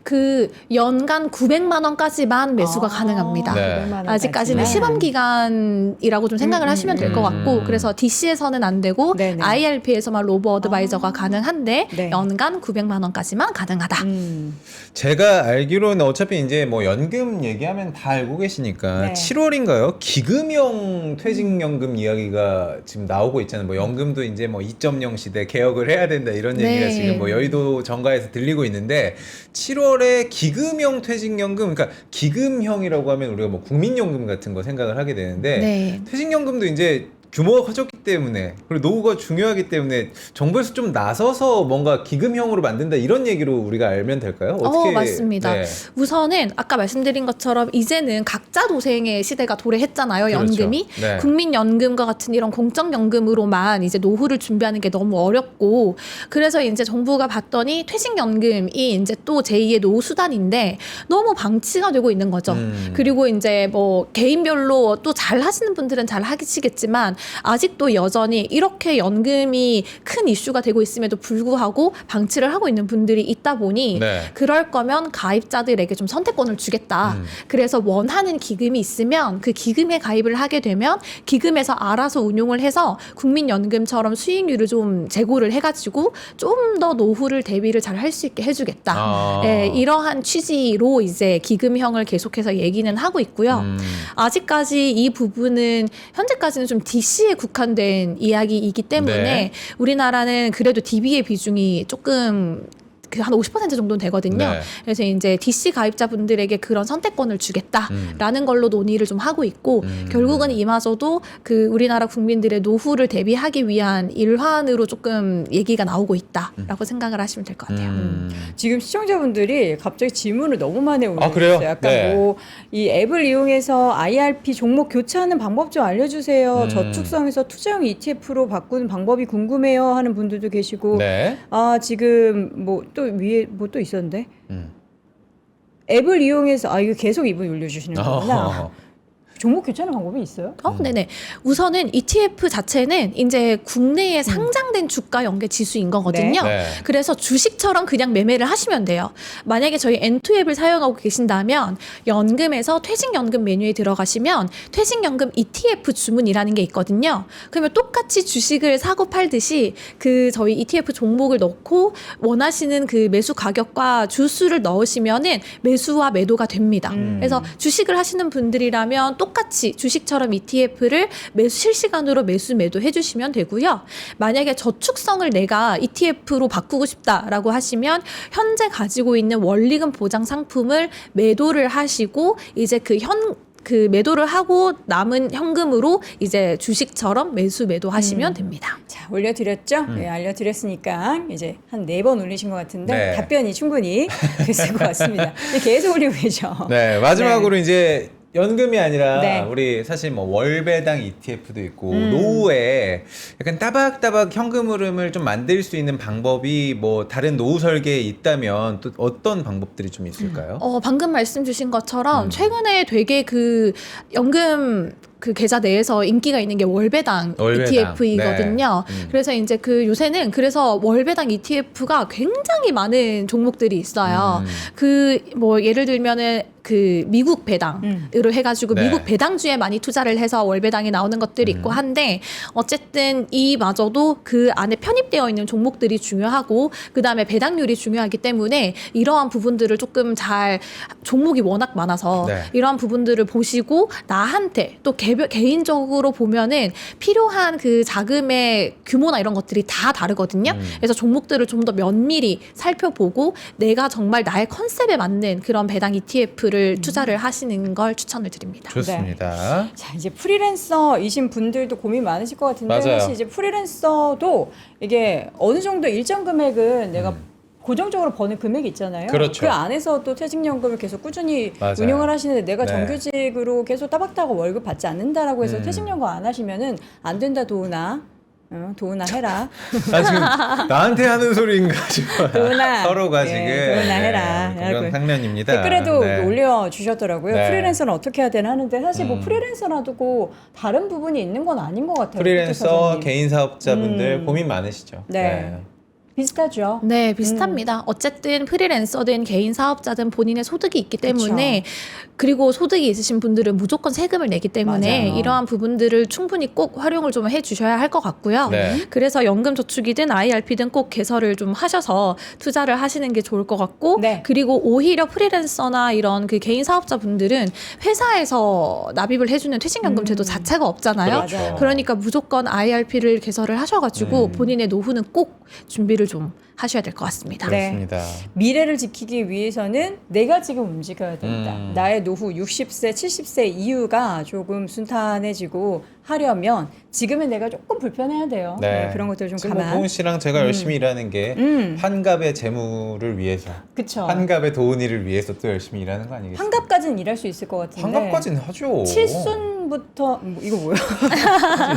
D: 그 연간 900만 원까지만 매수가 가능합니다.
B: 네.
C: 900만
D: 아직까지는
C: 원까지만.
D: 시범 기간이라고 좀 생각을 하시면 될 것 같고 그래서 DC에서는 안 되고
C: 네네.
D: IRP에서만 로보 어드바이저가 가능한데
C: 네.
D: 연간 900만 원까지만 가능하다.
B: 제가 알기로는 어차피 이제 뭐 연금 얘기하면 다 알고 계시니까
C: 네.
B: 7월인가요? 기금형 퇴직연금 이야기가 지금 나오고 있잖아요. 뭐 연금도 이제 뭐 2.0 시대 개혁을 해야 된다 이런
D: 네.
B: 얘기가 지금 뭐 여의도 정가에서 들리고 있는데 7월에 기금형 퇴직연금, 그러니까 기금형이라고 하면 우리가 뭐 국민연금 같은 거 생각을 하게 되는데
D: 네.
B: 퇴직연금도 이제 규모가 커졌기 때문에 그리고 노후가 중요하기 때문에 정부에서 좀 나서서 뭔가 기금형으로 만든다 이런 얘기로 우리가 알면 될까요? 어떻게?
D: 맞습니다.
B: 네.
D: 우선은 아까 말씀드린 것처럼 이제는 각자 도생의 시대가 도래했잖아요.
B: 그렇죠.
D: 연금이.
B: 네.
D: 국민연금과 같은 이런 공적연금으로만 이제 노후를 준비하는 게 너무 어렵고 그래서 이제 정부가 봤더니 퇴직연금이 이제 또 제2의 노후 수단인데 너무 방치가 되고 있는 거죠. 그리고 이제 뭐 개인별로 또 잘 하시는 분들은 잘 하시겠지만 아직도 여전히 이렇게 연금이 큰 이슈가 되고 있음에도 불구하고 방치를 하고 있는 분들이 있다 보니
B: 네.
D: 그럴 거면 가입자들에게 좀 선택권을 주겠다. 그래서 원하는 기금이 있으면 그 기금에 가입을 하게 되면 기금에서 알아서 운용을 해서 국민연금처럼 수익률을 좀 제고를 해가지고 좀 더 노후를 대비를 잘 할 수 있게 해주겠다. 예, 이러한 취지로 이제 기금형을 계속해서 얘기는 하고 있고요. 아직까지 이 부분은 현재까지는 좀 DC에 국한된 이야기이기 때문에
B: 네.
D: 우리나라는 그래도 DB의 비중이 조금 한 50% 정도는 되거든요.
B: 네.
D: 그래서 이제 DC 가입자분들에게 그런 선택권을 주겠다라는 걸로 논의를 좀 하고 있고 결국은 이마저도 그 우리나라 국민들의 노후를 대비하기 위한 일환으로 조금 얘기가 나오고 있다라고 생각을 하시면 될 것 같아요.
C: 지금 시청자분들이 갑자기 질문을 너무 많이 올려주셨어요.
B: 그래요?
C: 약간
B: 네.
C: 뭐 이 앱을 이용해서 IRP 종목 교체하는 방법 좀 알려주세요. 저축성에서 투자형 ETF로 바꾸는 방법이 궁금해요 하는 분들도 계시고
B: 네.
C: 아 지금 뭐 또 위에 뭐 또 있었는데 앱을 이용해서 이거 계속 이분 올려주시는 거구나. 종목 교체하는 방법이 있어요?
D: 네네. 우선은 ETF 자체는 이제 국내에 상장된 주가 연계 지수인 거거든요.
B: 네.
D: 그래서 주식처럼 그냥 매매를 하시면 돼요. 만약에 저희 N2 앱을 사용하고 계신다면 연금에서 퇴직연금 메뉴에 들어가시면 퇴직연금 ETF 주문이라는 게 있거든요. 그러면 똑같이 주식을 사고 팔듯이 그 저희 ETF 종목을 넣고 원하시는 그 매수 가격과 주수를 넣으시면은 매수와 매도가 됩니다. 그래서 주식을 하시는 분들이라면 똑같이 주식처럼 ETF를 실시간으로 매수 매도 해주시면 되고요. 만약에 저축성을 내가 ETF로 바꾸고 싶다라고 하시면 현재 가지고 있는 원리금 보장 상품을 매도를 하시고 이제 그 매도를 하고 남은 현금으로 이제 주식처럼 매수 매도하시면 됩니다.
C: 자, 올려드렸죠? 네, 알려드렸으니까 이제 한 4번 올리신 것 같은데
B: 네.
C: 답변이 충분히 됐을 것 같습니다. 계속 올리고 계죠.
B: 네, 마지막으로 이제 연금이 아니라
C: 네.
B: 우리 사실 뭐 월배당 ETF도 있고 노후에 약간 따박따박 현금 흐름을 좀 만들 수 있는 방법이 뭐 다른 노후 설계에 있다면 또 어떤 방법들이 좀 있을까요?
D: 방금 말씀 주신 것처럼 최근에 되게 그 연금 그 계좌 내에서 인기가 있는 게 월배당 ETF이거든요.
B: 네.
D: 그래서 이제 그 요새는 그래서 월배당 ETF가 굉장히 많은 종목들이 있어요. 그 뭐 예를 들면은 그 미국 배당으로 해가지고
B: 네.
D: 미국 배당주에 많이 투자를 해서 월배당이 나오는 것들이 있고 한데 어쨌든 이마저도 그 안에 편입되어 있는 종목들이 중요하고 그 다음에 배당률이 중요하기 때문에 이러한 부분들을 조금 잘 종목이 워낙 많아서
B: 네.
D: 이러한 부분들을 보시고 나한테 또 개인적으로 보면은 필요한 그 자금의 규모나 이런 것들이 다 다르거든요. 그래서 종목들을 좀 더 면밀히 살펴보고 내가 정말 나의 컨셉에 맞는 그런 배당 ETF를 투자를 하시는 걸 추천을 드립니다.
B: 좋습니다.
C: 자, 이제 프리랜서이신 분들도 고민 많으실 것 같은데
B: 맞아요.
C: 사실 이제 프리랜서도 이게 어느 정도 일정 금액은 내가 고정적으로 버는 금액이 있잖아요.
B: 그렇죠.
C: 그 안에서 또 퇴직연금을 계속 꾸준히
B: 맞아요.
C: 운영을 하시는데 내가
B: 네.
C: 정규직으로 계속 따박따박 월급 받지 않는다라고 해서 퇴직연금 안 하시면은 안 된다 도우나. 도우나 해라.
B: 나 지금 나한테 하는 소리인가 싶어요.
C: 도우나.
B: 서로가
C: 예,
B: 지금
C: 도우나 해라.
B: 동병상련입니다.
C: 댓글에도
B: 네.
C: 올려주셨더라고요.
B: 네.
C: 프리랜서는 어떻게 해야 되나 하는데 사실 뭐 프리랜서라도 고 다른 부분이 있는 건 아닌 것 같아요.
B: 프리랜서,
C: 그렇죠, 사장님?
B: 개인 사업자분들 고민 많으시죠?
C: 네. 비슷하죠.
D: 네, 비슷합니다. 어쨌든 프리랜서든 개인 사업자든 본인의 소득이 있기 때문에 그리고 소득이 있으신 분들은 무조건 세금을 내기 때문에
C: 맞아요.
D: 이러한 부분들을 충분히 꼭 활용을 좀 해주셔야 할 것 같고요.
B: 네.
D: 그래서 연금저축이든 IRP든 꼭 개설을 좀 하셔서 투자를 하시는 게 좋을 것 같고
C: 네.
D: 그리고 오히려 프리랜서나 이런 그 개인 사업자분들은 회사에서 납입을 해주는 퇴직연금 제도 자체가 없잖아요.
B: 그렇죠.
D: 그러니까 무조건 IRP를 개설을 하셔가지고 본인의 노후는 꼭 준비를 좀 하셔야 될 것 같습니다.
C: 네.
B: 그렇습니다.
C: 미래를 지키기 위해서는 내가 지금 움직여야 된다. 나의 노후 60세, 70세 이후가 조금 순탄해지고 하려면 지금의 내가 조금 불편해야 돼요. 네, 그런 것들 좀
B: 지금
C: 감안.
B: 고은 씨랑 제가 열심히 일하는 게 환갑의 재물을 위해서,
C: 그쵸.
B: 환갑의 도은이를 위해서 또 열심히 일하는 거 아니겠어요?
C: 환갑까지는 일할 수 있을 것 같은데.
B: 환갑까지는 하죠.
C: 칠순부터 이거 뭐야?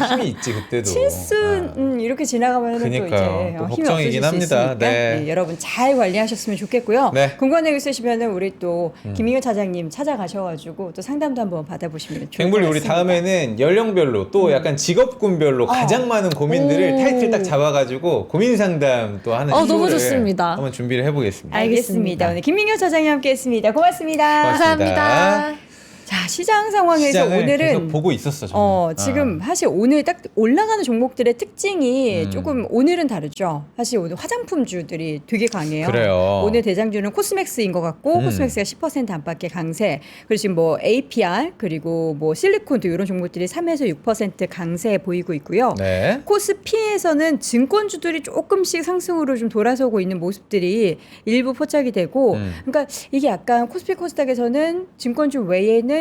B: 힘이 있지 그때도.
C: 칠순 이렇게 지나가면 또 이제
B: 그러니까요. 또
C: 힘이
B: 걱정이긴
C: 없어질 수
B: 합니다.
C: 있으니까
B: 네.
C: 여러분 잘 관리하셨으면 좋겠고요.
B: 네.
C: 궁금한 거 있으시면은 우리 또 김민경 차장님 찾아가셔가지고 또 상담도 한번 받아보시면 좋을 것
B: 갱블리
C: 같습니다.
B: 우리 다음에는 연령별로 또 약간 직업군별로 가장 많은 고민들을
D: 오.
B: 타이틀 딱 잡아가지고 고민 상담 또 하는
D: 너무
B: 시간을
D: 좋습니다.
B: 한번 준비를 해보겠습니다.
C: 알겠습니다. 오늘 김민경 차장님 함께했습니다. 고맙습니다.
B: 고맙습니다.
D: 감사합니다.
C: 자, 시장 상황에서
B: 시장을
C: 오늘은
B: 계속 보고 있었어. 저는.
C: 지금 사실 오늘 딱 올라가는 종목들의 특징이 조금 오늘은 다르죠. 사실 오늘 화장품주들이 되게 강해요.
B: 그래요.
C: 오늘 대장주는 코스맥스인 것 같고 코스맥스가 10% 안팎의 강세. 그리고 지금 뭐 APR 그리고 뭐 실리콘도 이런 종목들이 3에서 6% 강세 보이고 있고요.
B: 네.
C: 코스피에서는 증권주들이 조금씩 상승으로 좀 돌아서고 있는 모습들이 일부 포착이 되고 그러니까 이게 약간 코스피 코스닥에서는 증권주 외에는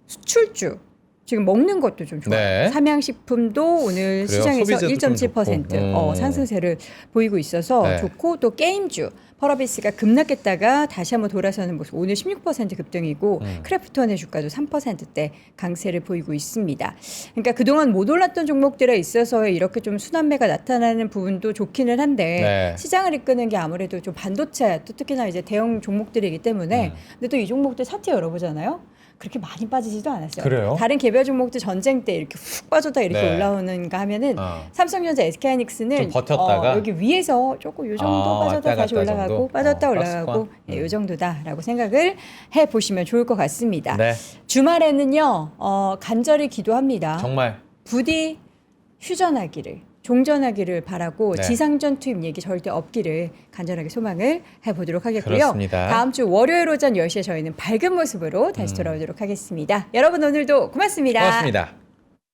C: 수출주 지금 먹는 것도 좀 좋아요.
B: 네.
C: 삼양식품도 오늘
B: 그래요?
C: 시장에서
B: 소비재도 좀
C: 1.7%
B: 좋고.
C: 상승세를 보이고 있어서
B: 네.
C: 좋고 또 게임주 펄어비스가 급락했다가 다시 한번 돌아서는 모습 오늘 16% 급등이고 크래프톤의 주가도 3%대 강세를 보이고 있습니다. 그러니까 그동안 못 올랐던 종목들에 있어서 이렇게 좀 순환매가 나타나는 부분도 좋기는 한데
B: 네.
C: 시장을 이끄는 게 아무래도 좀 반도체 또 특히나 이제 대형 종목들이기 때문에 근데 또 이 종목들 차트 열어보잖아요. 그렇게 많이 빠지지도 않았어요.
B: 그래요?
C: 다른 개별 종목들 전쟁 때 이렇게 훅 빠졌다 이렇게
B: 네.
C: 올라오는가 하면은 삼성전자, SK하이닉스는
B: 좀 버텼다가?
C: 여기 위에서 조금 요 정도 빠졌다
B: 왔다
C: 다시
B: 갔다
C: 올라가고
B: 정도?
C: 빠졌다
B: 박스권?
C: 올라가고 예, 요 정도다라고 생각을 해 보시면 좋을 것 같습니다.
B: 네.
C: 주말에는요 간절히 기도합니다.
B: 정말
C: 부디 휴전하기를 종전하기를 바라고
B: 네.
C: 지상전 투입 얘기 절대 없기를 간절하게 소망을 해보도록 하겠고요.
B: 그렇습니다.
C: 다음 주 월요일 오전 10시에 저희는 밝은 모습으로 다시 돌아오도록 하겠습니다. 여러분 오늘도 고맙습니다.
B: 고맙습니다.